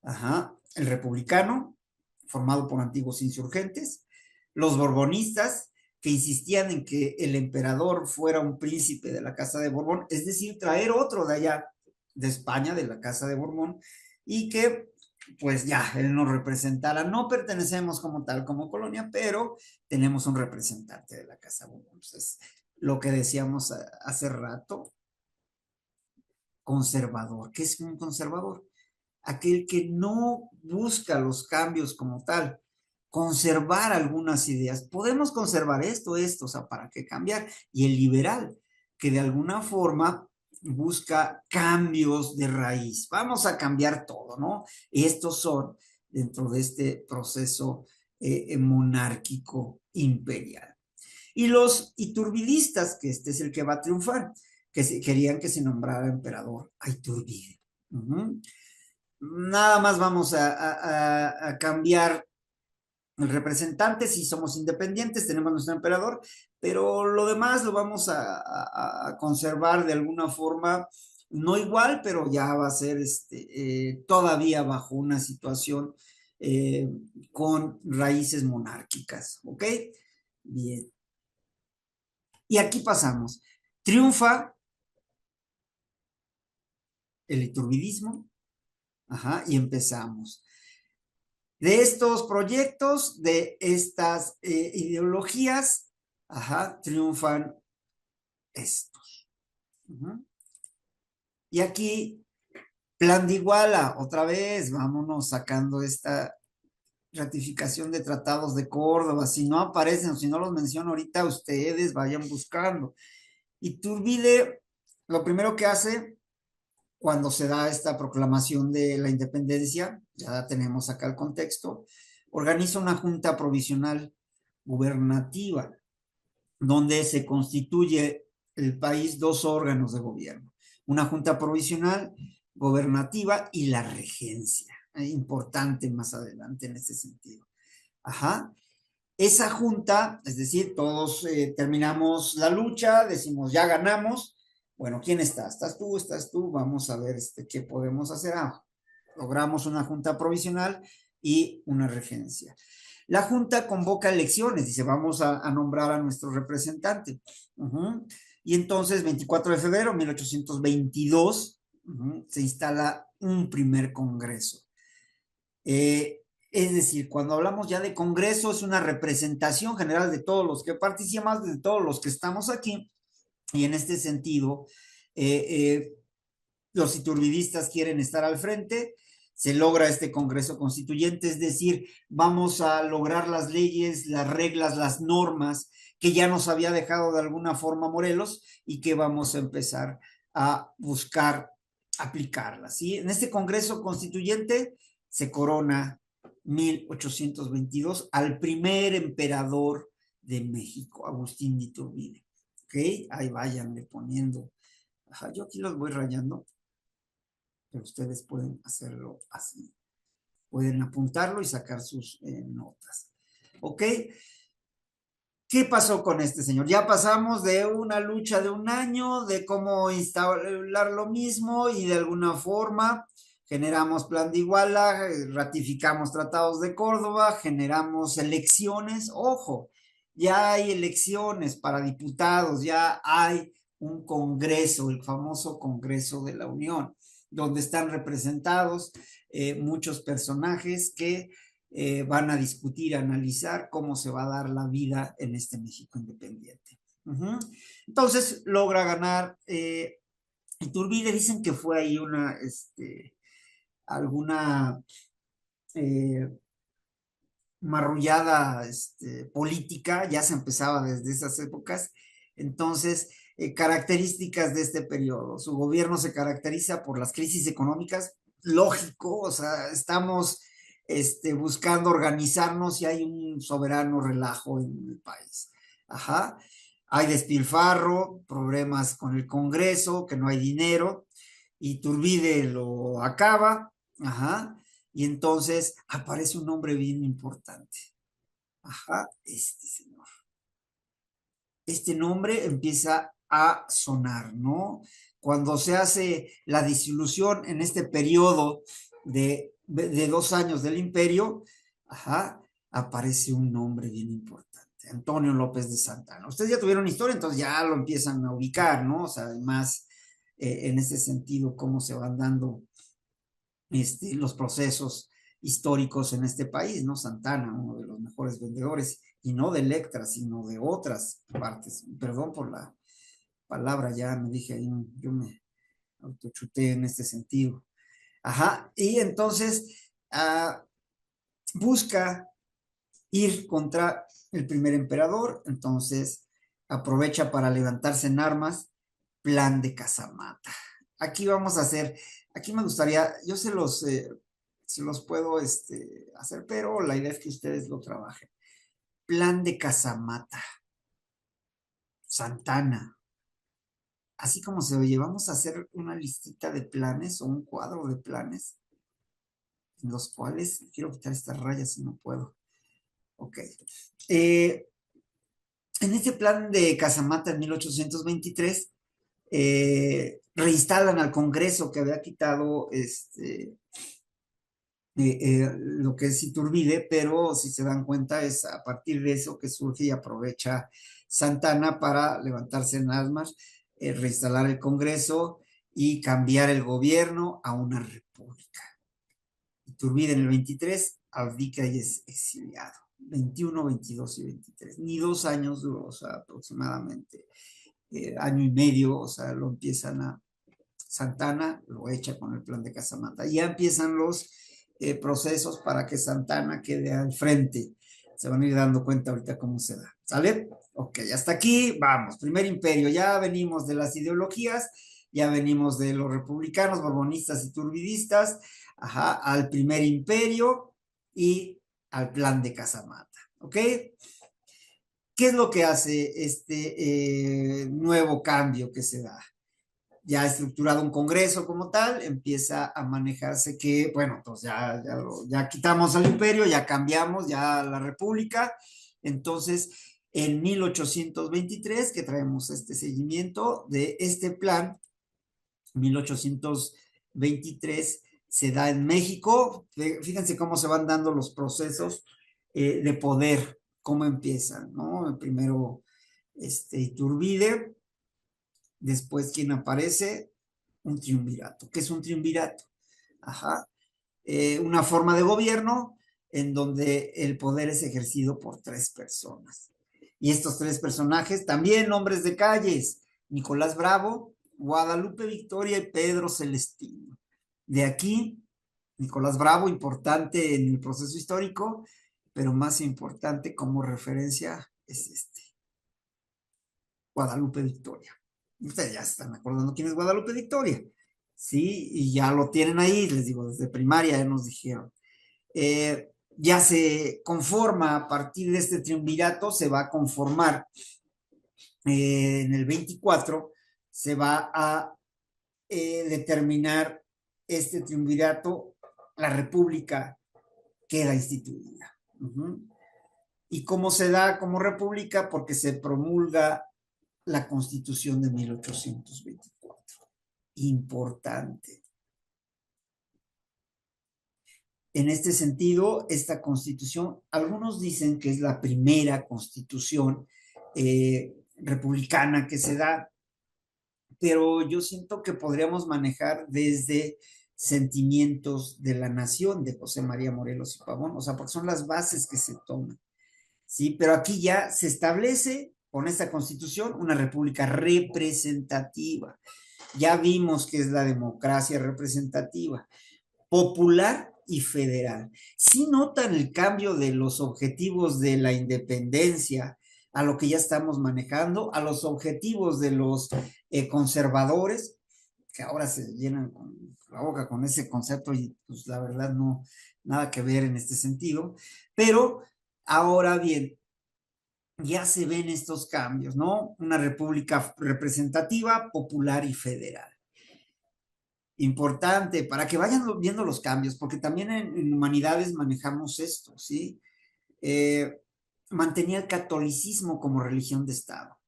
Ajá. El republicano, formado por antiguos insurgentes, los borbonistas, que insistían en que el emperador fuera un príncipe de la Casa de Borbón, es decir, traer otro de allá, de España, de la Casa de Borbón, y que pues ya, él nos representara. No pertenecemos como tal, como colonia, pero tenemos un representante de la Casa de Borbón. Entonces, lo que decíamos hace rato, conservador. ¿Qué es un conservador? Aquel que no busca los cambios como tal, conservar algunas ideas. Podemos conservar esto, o sea, ¿para qué cambiar? Y el liberal, que de alguna forma busca cambios de raíz. Vamos a cambiar todo, ¿no? Estos son dentro de este proceso monárquico imperial. Y los iturbidistas, que este es el que va a triunfar, que querían que se nombrara emperador a Iturbide. Nada más vamos a cambiar el representante si somos independientes, tenemos nuestro emperador, pero lo demás lo vamos a conservar de alguna forma, no igual, pero ya va a ser todavía bajo una situación eh, con raíces monárquicas, ¿ok? Bien. Y aquí pasamos. Triunfa el iturbidismo, ajá, y empezamos. De estos proyectos, de estas ideologías, ajá, triunfan estos. Uh-huh. Y aquí, plan de Iguala, otra vez, vámonos sacando esta ratificación de tratados de Córdoba. Si no aparecen o si no los menciono ahorita, ustedes vayan buscando. Iturbide, lo primero que hace cuando se da esta proclamación de la independencia, ya tenemos acá el contexto, organiza una junta provisional gubernativa, donde se constituye el país dos órganos de gobierno, una junta provisional gobernativa y la regencia, importante más adelante en este sentido. Ajá. Esa junta, es decir, todos terminamos la lucha, decimos ya ganamos. Bueno, ¿quién está? ¿Estás tú? ¿Estás tú? Vamos a ver qué podemos hacer. Logramos una junta provisional y una regencia. La junta convoca elecciones, dice, vamos a nombrar a nuestro representante. Y entonces, 24 de febrero de 1822, se instala un primer congreso. Es decir, cuando hablamos ya de Congreso, es una representación general de todos los que participamos, de todos los que estamos aquí, y en este sentido, eh, eh, los iturbidistas quieren estar al frente, se logra este Congreso Constituyente, es decir, vamos a lograr las leyes, las reglas, las normas que ya nos había dejado de alguna forma Morelos y que vamos a empezar a buscar aplicarlas. ¿Sí? En este Congreso Constituyente se corona 1822 al primer emperador de México, Agustín de Iturbide. ¿Ok? Ahí váyanle poniendo. Ajá, yo aquí los voy rayando, pero ustedes pueden hacerlo así. Pueden apuntarlo y sacar sus notas. ¿Ok? ¿Qué pasó con este señor? Ya pasamos de una lucha de un año, de cómo instaurar lo mismo y de alguna forma generamos plan de Iguala, ratificamos tratados de Córdoba, generamos elecciones. Ojo, ya hay elecciones para diputados, ya hay un congreso, el famoso Congreso de la Unión, donde están representados muchos personajes que van a discutir, analizar cómo se va a dar la vida en este México independiente. Entonces logra ganar Iturbide. Dicen que fue ahí una, alguna eh, marrullada política, ya se empezaba desde esas épocas. Entonces, características de este periodo. Su gobierno se caracteriza por las crisis económicas, lógico, o sea, estamos buscando organizarnos y hay un soberano relajo en el país. Ajá. Hay despilfarro, problemas con el Congreso, que no hay dinero, y Turbide lo acaba, ajá, y entonces aparece un nombre bien importante. Ajá, este señor. Este nombre empieza a sonar, ¿no? Cuando se hace la disolución en este periodo de 2 años del imperio, ajá, aparece un nombre bien importante, Antonio López de Santana. Ustedes ya tuvieron historia, entonces ya lo empiezan a ubicar, ¿no? O sea, además, en ese sentido, cómo se van dando los procesos históricos en este país, ¿no? Santana, uno de los mejores vendedores, y no de Electra, sino de otras partes. Perdón por la palabra, ya me dije ahí, yo me autochuté en este sentido. Ajá, y entonces busca ir contra el primer emperador, entonces aprovecha para levantarse en armas, plan de Casamata. Aquí vamos a hacer, aquí me gustaría, yo se los puedo hacer, pero la idea es que ustedes lo trabajen. Plan de Casamata, Santana, así como se oye, vamos a hacer una listita de planes o un cuadro de planes en los cuales, quiero quitar estas rayas si no puedo. Ok. Eh, en este plan de Casamata en 1823, reinstalan al Congreso que había quitado lo que es Iturbide, pero si se dan cuenta es a partir de eso que surge y aprovecha Santana para levantarse en armas, reinstalar el Congreso y cambiar el gobierno a una república. Iturbide en el 23 abdica y es exiliado. 21, 22 y 23. Ni 2 años duró, o sea, aproximadamente año y medio, o sea, lo empiezan a Santana, lo echa con el plan de Casamata. Ya empiezan los procesos para que Santana quede al frente. Se van a ir dando cuenta ahorita cómo se da. ¿Sale? Ok, hasta aquí vamos. Primer imperio, ya venimos de las ideologías, ya venimos de los republicanos, borbonistas y turbidistas, ajá, al primer imperio y al plan de Casamata. ¿Ok? ¿Qué es lo que hace este nuevo cambio que se da? Ya estructurado un congreso como tal, empieza a manejarse que, bueno, pues ya quitamos al imperio, ya cambiamos, ya la república. Entonces, en 1823, que traemos este seguimiento de este plan, 1823 se da en México. Fíjense cómo se van dando los procesos de poder, cómo empiezan, ¿no? Primero, Iturbide, después, ¿quién aparece? Un triunvirato. ¿Qué es un triunvirato? Ajá. una forma de gobierno en donde el poder es ejercido por tres personas. Y estos tres personajes, también nombres de calles: Nicolás Bravo, Guadalupe Victoria y Pedro Celestino. De aquí, Nicolás Bravo, importante en el proceso histórico, pero más importante como referencia es Guadalupe Victoria. Ustedes ya se están acordando quién es Guadalupe Victoria, ¿sí? Y ya lo tienen ahí, les digo, desde primaria ya nos dijeron. Ya se conforma a partir de este triunvirato, se va a conformar en el 24, se va a determinar este triunvirato, la república queda instituida. ¿Y cómo se da como república? Porque se promulga la Constitución de 1824. Importante. En este sentido, esta constitución, algunos dicen que es la primera constitución republicana que se da, pero yo siento que podríamos manejar desde Sentimientos de la Nación de José María Morelos y Pavón, o sea, porque son las bases que se toman, ¿sí? Pero aquí ya se establece con esta constitución una república representativa. Ya vimos que es la democracia representativa, popular y federal. Si notan el cambio de los objetivos de la independencia a lo que ya estamos manejando, a los objetivos de los conservadores, que ahora se llenan con la boca con ese concepto y pues la verdad no, nada que ver en este sentido, pero ahora bien, ya se ven estos cambios, ¿no? Una república representativa, popular y federal. Importante, para que vayan viendo los cambios, porque también en humanidades manejamos esto, ¿sí? Mantenía el catolicismo como religión de Estado.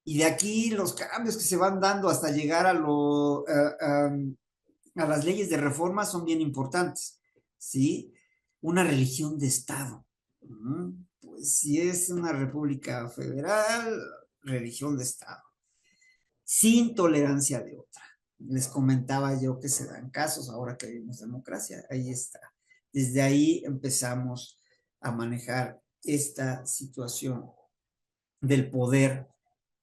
Y de aquí los cambios que se van dando hasta llegar a las leyes de reforma son bien importantes, ¿sí? Una religión de Estado. Pues si es una república federal, religión de Estado, sin tolerancia de otra. Les comentaba yo que se dan casos ahora que vivimos democracia, ahí está. Desde ahí empezamos a manejar esta situación del poder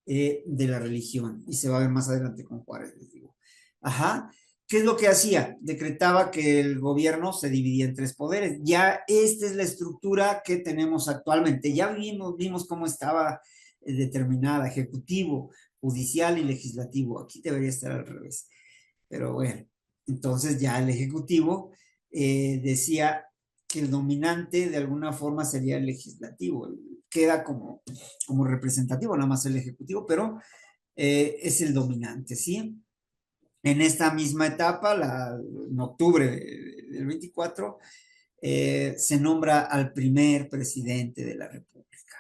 de la religión y se va a ver más adelante con Juárez, les digo. Ajá. ¿Qué es lo que hacía? Decretaba que el gobierno se dividía en tres poderes. Ya esta es la estructura que tenemos actualmente. Ya vimos cómo estaba determinada: ejecutivo, judicial y legislativo. Aquí debería estar al revés. Pero bueno, entonces ya el ejecutivo decía que el dominante de alguna forma sería el legislativo. Queda como representativo, nada más el ejecutivo, pero es el dominante, ¿sí? En esta misma etapa, en octubre del 24, se nombra al primer presidente de la República.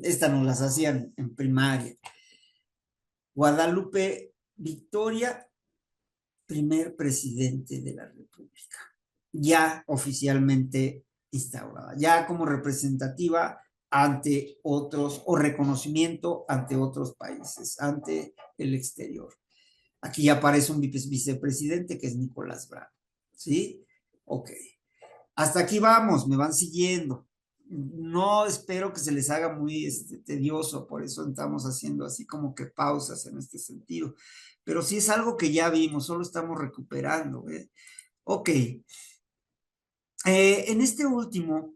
Estas nos las hacían en primaria. Guadalupe Victoria, primer presidente de la República, ya oficialmente instaurada, ya como representativa ante otros, o reconocimiento ante otros países, ante el exterior. Aquí ya aparece un vicepresidente que es Nicolás Bravo, ¿sí? Ok. Hasta aquí vamos, me van siguiendo. No espero que se les haga muy tedioso, por eso estamos haciendo así como que pausas en este sentido. Pero sí es algo que ya vimos, solo estamos recuperando. Ok. En este último,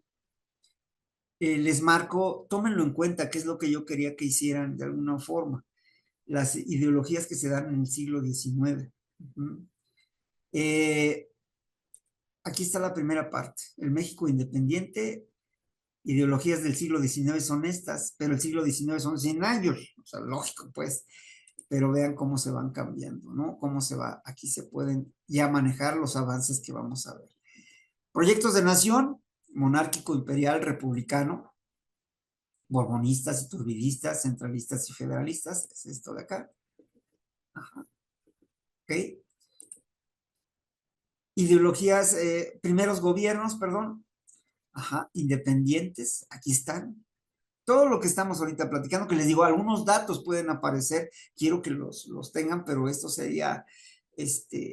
les marco, tómenlo en cuenta, que es lo que yo quería que hicieran de alguna forma, las ideologías que se dan en el siglo XIX. Aquí está la primera parte: el México independiente. Ideologías del siglo XIX son estas, pero el siglo XIX son 100 años, o sea, lógico, pues, pero vean cómo se van cambiando, ¿no? Cómo se va, aquí se pueden ya manejar los avances que vamos a ver. Proyectos de nación: monárquico, imperial, republicano, borbonistas, iturbidistas, centralistas y federalistas, es esto de acá. Ajá. Ok. Ideologías, primeros gobiernos, perdón, ajá, independientes, aquí están. Todo lo que estamos ahorita platicando, que les digo, algunos datos pueden aparecer, quiero que los tengan, pero esto sería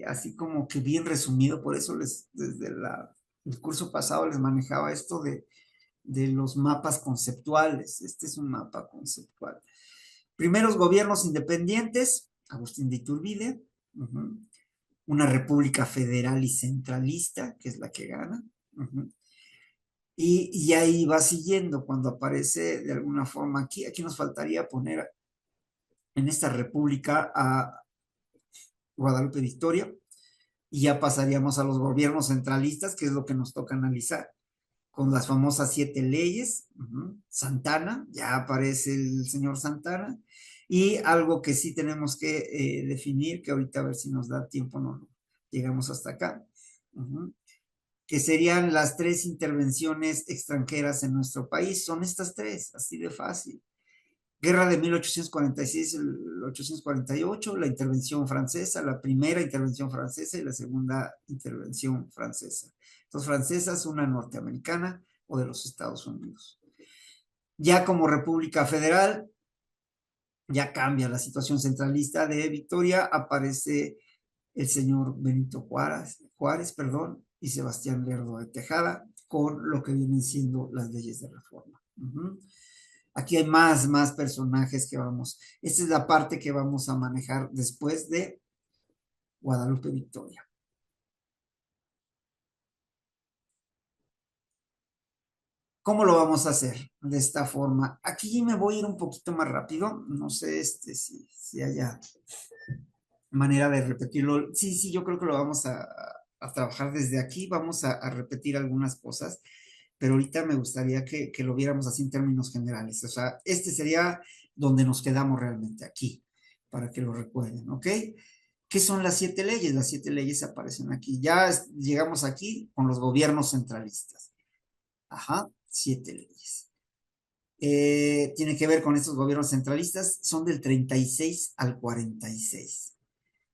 así como que bien resumido, por eso desde el curso pasado les manejaba esto de los mapas conceptuales. Este es un mapa conceptual. Primeros gobiernos independientes, Agustín de Iturbide, una república federal y centralista, que es la que gana, y ahí va siguiendo cuando aparece de alguna forma aquí nos faltaría poner en esta república a Guadalupe Victoria, y ya pasaríamos a los gobiernos centralistas, que es lo que nos toca analizar, con las famosas 7 leyes. Santana, ya aparece el señor Santana, y algo que sí tenemos que definir, que ahorita a ver si nos da tiempo, no llegamos hasta acá, que serían las 3 intervenciones extranjeras en nuestro país. Son estas 3, así de fácil. Guerra de 1846 al 1848, la intervención francesa, la primera intervención francesa y la segunda intervención francesa. Dos francesas, una norteamericana o de los Estados Unidos. Ya como República Federal, ya cambia la situación centralista de Victoria, aparece el señor Benito Juárez, y Sebastián Lerdo de Tejada, con lo que vienen siendo las leyes de reforma. Aquí hay más personajes que esta es la parte que vamos a manejar después de Guadalupe Victoria. ¿Cómo lo vamos a hacer? De esta forma. Aquí me voy a ir un poquito más rápido. No sé si haya manera de repetirlo. Sí, yo creo que lo vamos a trabajar desde aquí. Vamos a repetir algunas cosas, pero ahorita me gustaría que lo viéramos así en términos generales. O sea, este sería donde nos quedamos realmente, aquí, para que lo recuerden, ¿ok? ¿Qué son las 7 leyes? Las 7 leyes aparecen aquí. Ya llegamos aquí con los gobiernos centralistas. Ajá, 7 leyes. Tiene que ver con estos gobiernos centralistas, son del 36 al 46.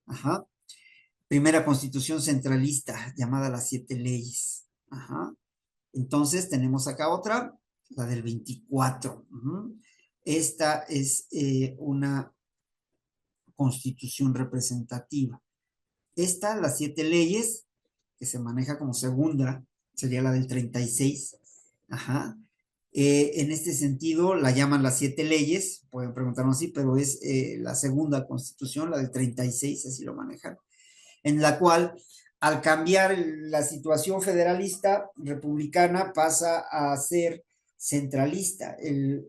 Ajá. Primera constitución centralista, llamada las 7 leyes. Ajá. Entonces tenemos acá otra, la del 24. Esta es una constitución representativa. Esta, las 7 leyes, que se maneja como segunda, sería la del 36. Ajá. En este sentido, la llaman las 7 leyes, pueden preguntarnos así, pero es la segunda constitución, la del 36, así lo manejan, en la cual, al cambiar la situación federalista republicana, pasa a ser centralista. El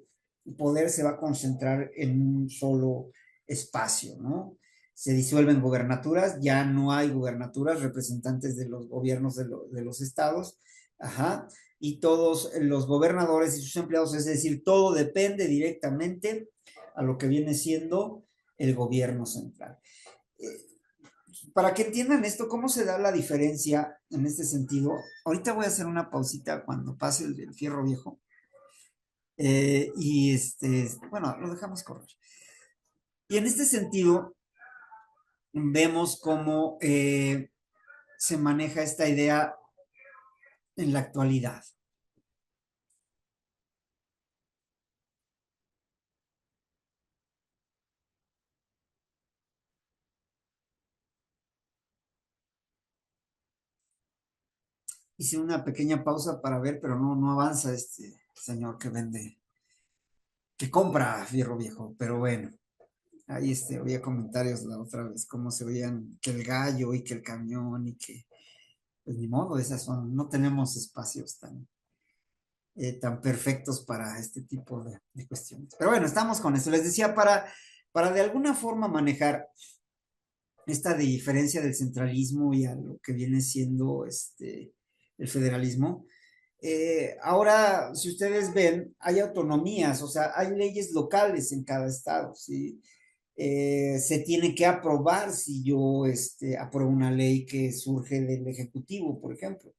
poder se va a concentrar en un solo espacio, ¿no? Se disuelven gobernaturas, ya no hay gobernaturas, representantes de los gobiernos de los estados, ajá, y todos los gobernadores y sus empleados, es decir, todo depende directamente a lo que viene siendo el gobierno central. Para que entiendan esto, cómo se da la diferencia en este sentido, ahorita voy a hacer una pausita cuando pase el fierro viejo. Y bueno, lo dejamos correr. Y en este sentido, vemos cómo se maneja esta idea en la actualidad. Hice una pequeña pausa para ver, pero no avanza este señor que vende, que compra fierro viejo, pero bueno. Ahí había comentarios la otra vez, cómo se veían que el gallo y que el camión y que, pues ni modo, no tenemos espacios tan perfectos para este tipo de cuestiones. Pero bueno, estamos con esto. Les decía, para de alguna forma manejar esta diferencia del centralismo y a lo que viene siendo el federalismo. Ahora, si ustedes ven, hay autonomías, o sea, hay leyes locales en cada estado, ¿sí? Se tiene que aprobar si yo apruebo una ley que surge del Ejecutivo, por ejemplo.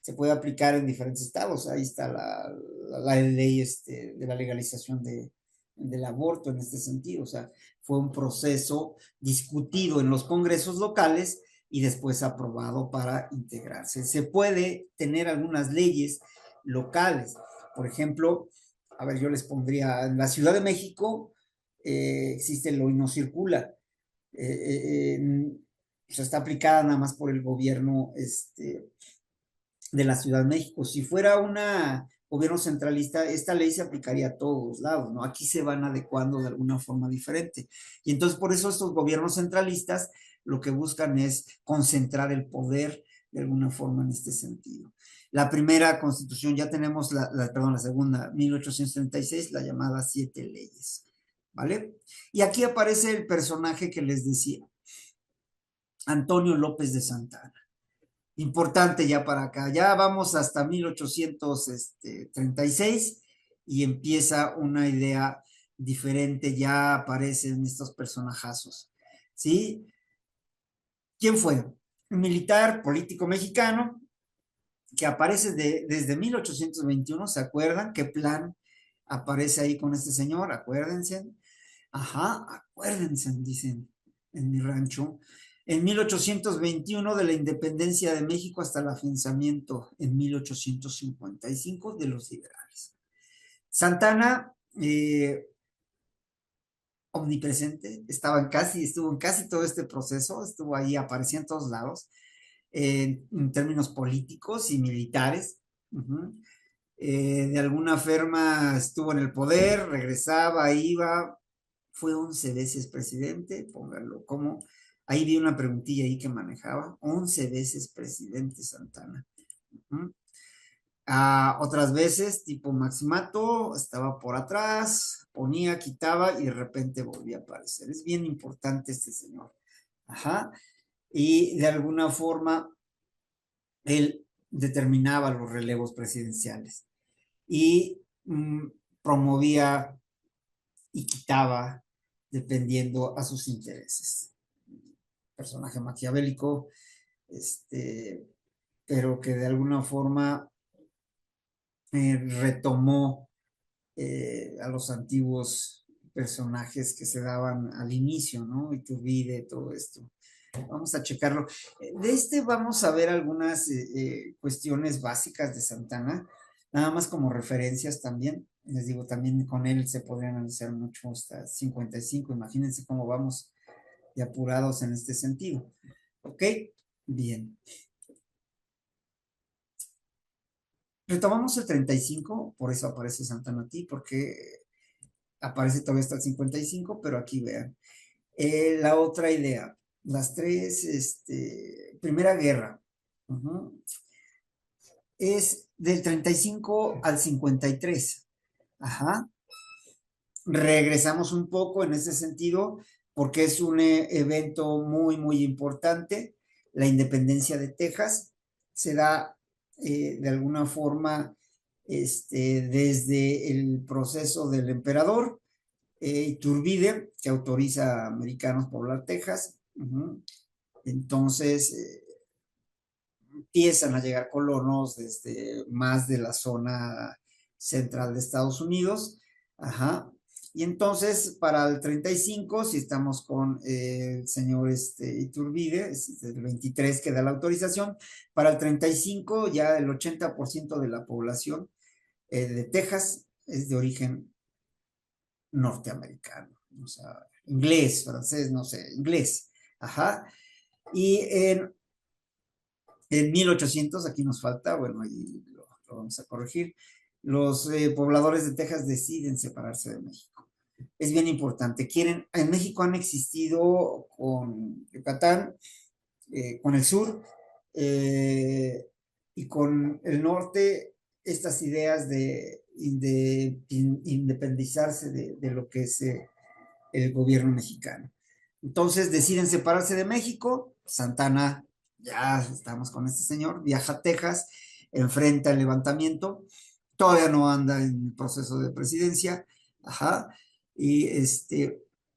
Se puede aplicar en diferentes estados. Ahí está la ley de la legalización del aborto en este sentido. O sea, fue un proceso discutido en los congresos locales y después aprobado para integrarse. Se puede tener algunas leyes locales. Por ejemplo, a ver, yo les pondría, en la Ciudad de México existe el hoy no circula. sea, está aplicada nada más por el gobierno de la Ciudad de México. Si fuera un gobierno centralista, esta ley se aplicaría a todos lados, ¿no? Aquí se van adecuando de alguna forma diferente. Y entonces por eso estos gobiernos centralistas lo que buscan es concentrar el poder de alguna forma en este sentido. La primera constitución, ya tenemos perdón, la segunda, 1836, la llamada Siete Leyes, ¿vale? Y aquí aparece el personaje que les decía, Antonio López de Santana. Importante ya para acá. Ya vamos hasta 1836 y empieza una idea diferente, ya aparecen estos personajazos, ¿sí? ¿Quién fue? Un militar político mexicano que aparece desde 1821, ¿se acuerdan? ¿Qué plan aparece ahí con este señor? Acuérdense. Ajá, acuérdense, dicen en mi rancho. En 1821 de la independencia de México hasta el afianzamiento en 1855 de los liberales. Santana, omnipresente, estuvo en casi todo este proceso, estuvo ahí, aparecía en todos lados, en términos políticos y militares. Uh-huh. De alguna forma estuvo en el poder, regresaba, iba, fue 11 veces presidente, pónganlo como, ahí vi una preguntilla ahí que manejaba, 11 veces presidente Santana. Uh-huh. Otras veces, tipo Maximato, estaba por atrás, ponía, quitaba y de repente volvía a aparecer. Es bien importante este señor. Ajá. Y de alguna forma, él determinaba los relevos presidenciales y promovía y quitaba dependiendo a sus intereses. Personaje maquiavélico, pero que de alguna forma retomó a los antiguos personajes que se daban al inicio, ¿no? Iturbide, todo esto. Vamos a checarlo. De vamos a ver algunas cuestiones básicas de Santana, nada más como referencias también. Les digo, también con él se podría analizar mucho hasta 55. Imagínense cómo vamos de apurados en este sentido. ¿Ok? Bien. Retomamos el 35, por eso aparece Santana aquí, porque aparece todavía hasta el 55, pero aquí vean. La otra idea, las tres, Primera Guerra, uh-huh, es del 35 al 53. Ajá. Regresamos un poco en ese sentido porque es un evento muy, muy importante. La independencia de Texas se da de alguna forma desde el proceso del emperador Iturbide, que autoriza a americanos a poblar Texas. Uh-huh. Entonces, empiezan a llegar colonos desde más de la zona central de Estados Unidos. Ajá. Y entonces, para el 35, si estamos con el señor Iturbide, es el 23 que da la autorización, para el 35 ya el 80% de la población de Texas es de origen norteamericano, o sea, inglés, francés, no sé, inglés. Ajá. Y en 1800, aquí nos falta, bueno, ahí lo vamos a corregir, los pobladores de Texas deciden separarse de México. Es bien importante. En México han existido con Yucatán, con el sur y con el norte estas ideas de independizarse de lo que es el gobierno mexicano. Entonces deciden separarse de México, Santana, ya estamos con este señor, viaja a Texas, enfrenta el levantamiento, todavía no anda en proceso de presidencia, ajá, y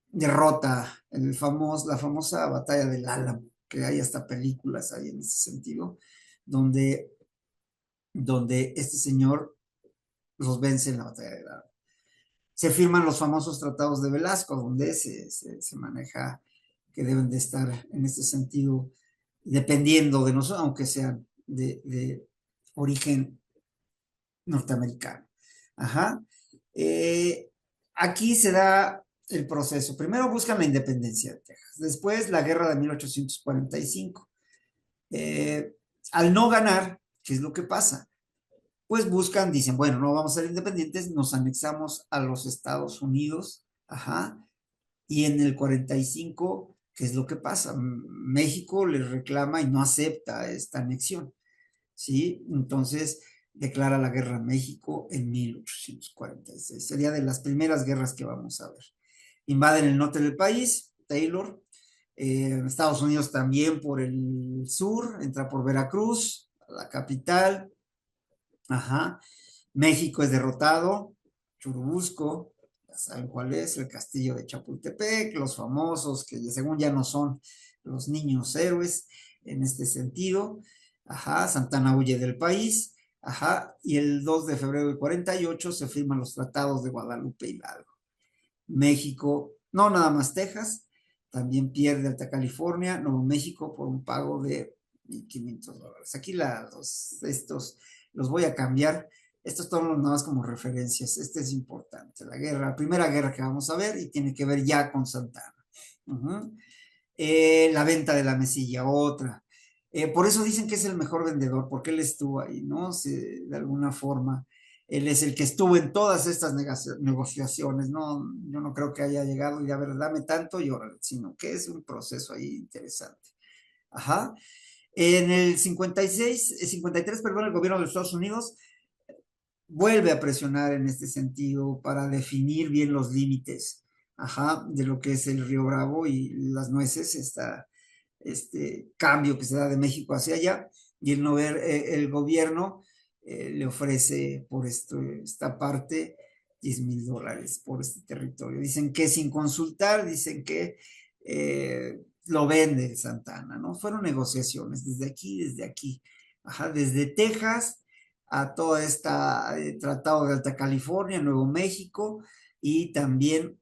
derrota la famosa batalla del Álamo, que hay hasta películas ahí en ese sentido, donde, donde este señor los vence en la batalla del Álamo. Se firman los famosos tratados de Velasco, donde se maneja que deben de estar en este sentido dependiendo de nosotros, aunque sean de origen norteamericano. Ajá. Aquí se da el proceso. Primero buscan la independencia de Texas, después la guerra de 1845. Eh, Al no ganar, ¿qué es lo que pasa? Pues buscan, dicen, bueno, no vamos a ser independientes, nos anexamos a los Estados Unidos, ajá, y en el 45, ¿qué es lo que pasa? México le reclama y no acepta esta anexión, ¿sí? Entonces declara la guerra a México en 1846. Sería de las primeras guerras que vamos a ver. Invaden el norte del país, Taylor. Estados Unidos también por el sur, entra por Veracruz, la capital. Ajá. México es derrotado, Churubusco, ya saben cuál es, el castillo de Chapultepec, los famosos que según ya no son los niños héroes en este sentido. Ajá, Santana huye del país. Ajá, y el 2 de febrero del 48 se firman los tratados de Guadalupe Hidalgo. México, no nada más Texas, también pierde Alta California, Nuevo México por un pago de $1,500. Aquí estos los voy a cambiar. Estos todos nada más como referencias. Este es importante. La primera guerra que vamos a ver y tiene que ver ya con Santana. La venta de la mesilla, otra. Por eso dicen que es el mejor vendedor, porque él estuvo ahí, ¿no? De alguna forma, él es el que estuvo en todas estas negociaciones, ¿no? Yo no creo que haya llegado y a ver, dame tanto y órale, sino que es un proceso ahí interesante. Ajá. En el 53, perdón, el gobierno de Estados Unidos vuelve a presionar en este sentido para definir bien los límites, ajá, de lo que es el Río Bravo y las nueces, este cambio que se da de México hacia allá, y el gobierno le ofrece por esta parte $10,000 por este territorio. Dicen que sin consultar, dicen que lo vende Santana, ¿no? Fueron negociaciones desde aquí, ajá, desde Texas a todo este tratado de Alta California, Nuevo México, y también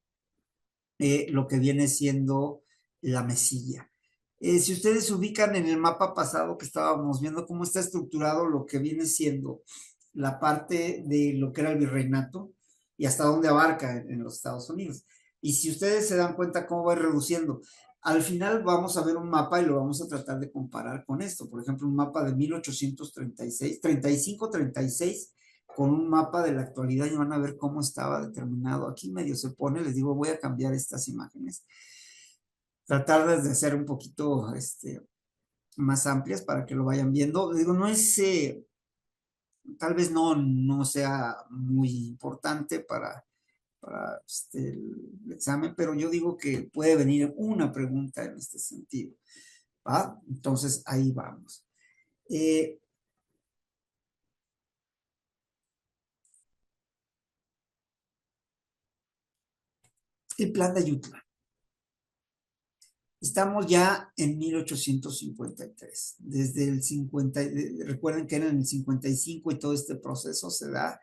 lo que viene siendo la mesilla. Si ustedes se ubican en el mapa pasado que estábamos viendo cómo está estructurado lo que viene siendo la parte de lo que era el virreinato y hasta dónde abarca en los Estados Unidos. Y si ustedes se dan cuenta cómo va reduciendo, al final vamos a ver un mapa y lo vamos a tratar de comparar con esto. Por ejemplo, un mapa de 1836, 35-36, con un mapa de la actualidad y van a ver cómo estaba determinado. Aquí medio se pone, les digo, voy a cambiar estas imágenes. Tratar de hacer un poquito más amplias para que lo vayan viendo. Digo, no es, tal vez no sea muy importante para el examen, pero yo digo que puede venir una pregunta en este sentido. ¿Va? Entonces, ahí vamos. El plan de Ayutla. Estamos ya en 1853. Desde el 50, recuerden que era en el 55 y todo este proceso se da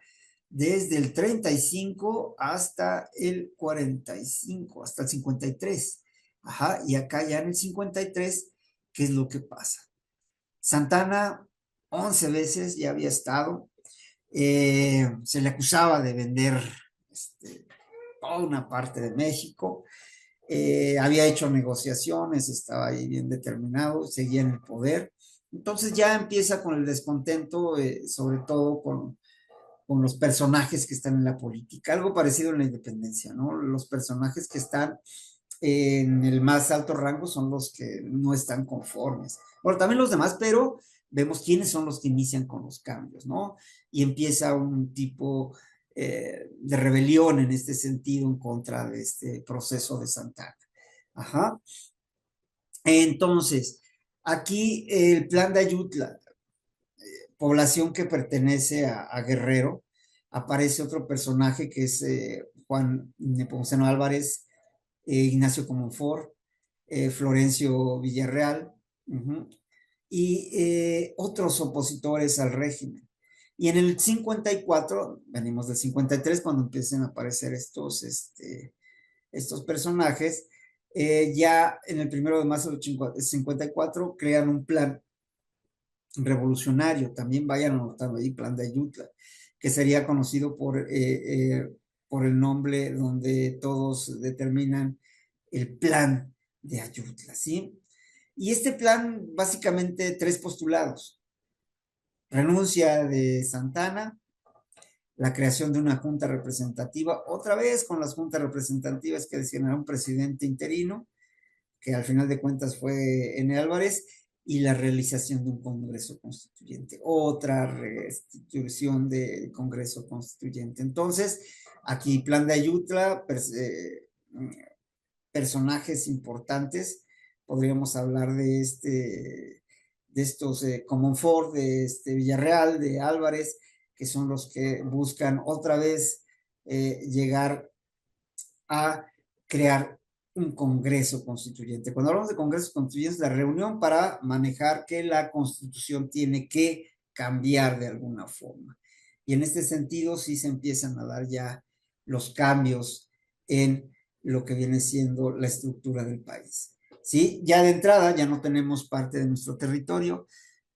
desde el 35 hasta el 45, hasta el 53. Ajá, y acá ya en el 53, ¿qué es lo que pasa? Santana 11 veces ya había estado, se le acusaba de vender toda una parte de México, había hecho negociaciones, estaba ahí bien determinado, seguía en el poder. Entonces ya empieza con el descontento, sobre todo con los personajes que están en la política, algo parecido en la independencia, ¿no? Los personajes que están en el más alto rango son los que no están conformes. Bueno, también los demás, pero vemos quiénes son los que inician con los cambios, ¿no? Y empieza un tipo de rebelión en este sentido en contra de este proceso de Santana. Ajá. Entonces, aquí el plan de Ayutla, población que pertenece a Guerrero, aparece otro personaje que es Juan Nepomuceno Álvarez, Ignacio Comonfort, Florencio Villarreal, y otros opositores al régimen. Y en el 54, venimos del 53, cuando empiezan a aparecer estos personajes, ya en el 1 de marzo del 54 crean un plan revolucionario, también vayan anotando ahí, plan de Ayutla, que sería conocido por el nombre donde todos determinan el plan de Ayutla, ¿sí? Y este plan, básicamente, tres postulados: renuncia de Santana, la creación de una junta representativa, otra vez con las juntas representativas que designará un presidente interino, que al final de cuentas fue N. Álvarez, y la realización de un Congreso Constituyente, otra restitución del Congreso Constituyente. Entonces, aquí plan de Ayutla, personajes importantes, podríamos hablar de estos Comonfort, de Villarreal, de Álvarez, que son los que buscan otra vez llegar a crear un Congreso Constituyente. Cuando hablamos de Congreso Constituyente, es la reunión para manejar que la Constitución tiene que cambiar de alguna forma. Y en este sentido sí se empiezan a dar ya los cambios en lo que viene siendo la estructura del país. ¿Sí? Ya de entrada ya no tenemos parte de nuestro territorio,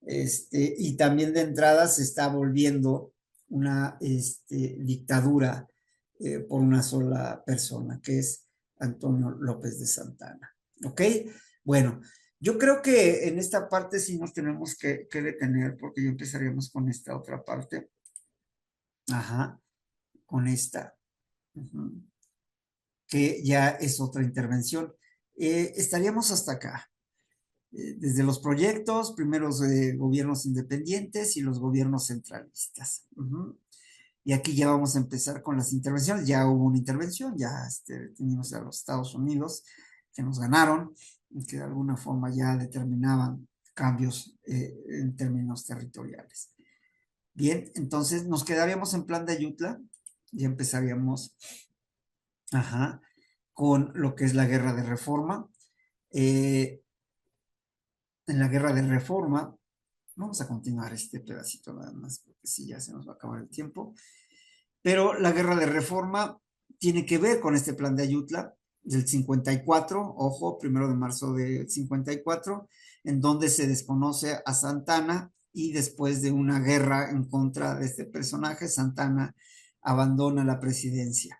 y también de entrada se está volviendo una dictadura por una sola persona, que es Antonio López de Santana. ¿Ok? Bueno, yo creo que en esta parte sí nos tenemos que detener, porque ya empezaríamos con esta otra parte. Ajá, con esta. Que ya es otra intervención. Estaríamos hasta acá. Desde los proyectos, primeros gobiernos independientes y los gobiernos centralistas. Y aquí ya vamos a empezar con las intervenciones. Ya hubo una intervención, ya teníamos a los Estados Unidos que nos ganaron y que de alguna forma ya determinaban cambios en términos territoriales. Bien, entonces nos quedaríamos en plan de Ayutla y empezaríamos con lo que es la guerra de reforma. En la guerra de reforma, vamos a continuar este pedacito nada más, porque sí, ya se nos va a acabar el tiempo. Pero la guerra de reforma tiene que ver con este plan de Ayutla del 54, ojo, 1 de marzo del 54, en donde se desconoce a Santana y después de una guerra en contra de este personaje, Santana abandona la presidencia.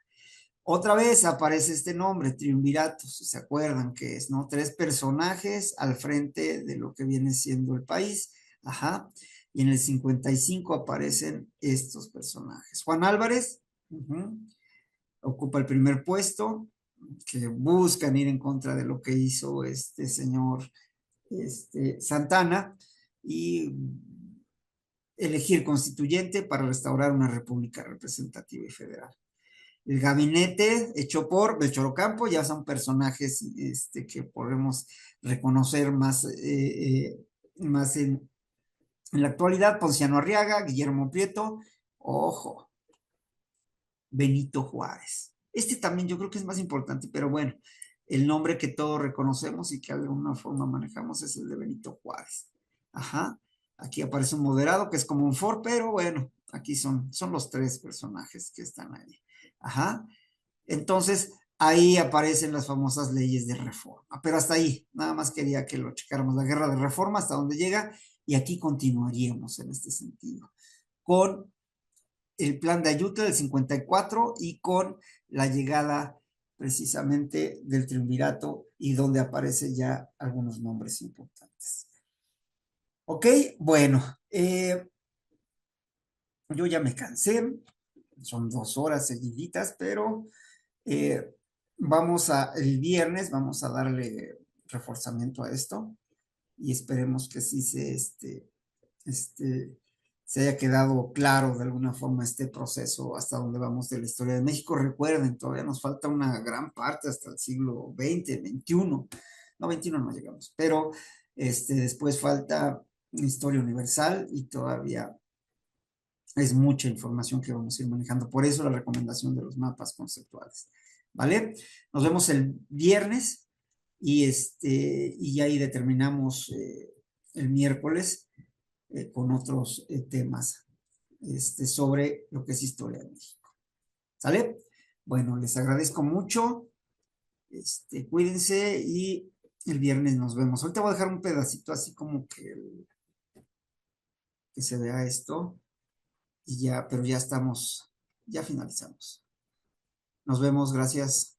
Otra vez aparece este nombre, triunvirato, si se acuerdan que es, ¿no? Tres personajes al frente de lo que viene siendo el país. Y en el 55 aparecen estos personajes. Juan Álvarez ocupa el primer puesto, que buscan ir en contra de lo que hizo este señor Santana y elegir constituyente para restaurar una república representativa y federal. El gabinete hecho por Melchor Ocampo, ya son personajes que podemos reconocer más en la actualidad: Ponciano Arriaga, Guillermo Prieto, ojo, Benito Juárez. También yo creo que es más importante, pero bueno, el nombre que todos reconocemos y que de alguna forma manejamos es el de Benito Juárez. Aquí aparece un moderado que es como un Ford, pero bueno, aquí son los tres personajes que están ahí. Entonces, ahí aparecen las famosas leyes de reforma. Pero hasta ahí, nada más quería que lo checáramos. La guerra de reforma, hasta dónde llega, y aquí continuaríamos en este sentido, con el plan de Ayutla del 54 y con la llegada precisamente del triunvirato y donde aparecen ya algunos nombres importantes. Ok, bueno, yo ya me cansé, son 2 horas seguiditas, pero el viernes vamos a darle reforzamiento a esto y esperemos que sí se haya quedado claro de alguna forma este proceso hasta donde vamos de la historia de México. Recuerden, todavía nos falta una gran parte hasta el siglo XX, XXI. No, XXI no llegamos, pero después falta historia universal y todavía es mucha información que vamos a ir manejando. Por eso la recomendación de los mapas conceptuales. ¿Vale? Nos vemos el viernes y ahí determinamos el miércoles con otros temas sobre lo que es historia de México. ¿Sale? Bueno, les agradezco mucho. Cuídense y el viernes nos vemos. Ahorita voy a dejar un pedacito así como que se vea esto y ya, pero ya finalizamos. Nos vemos, gracias.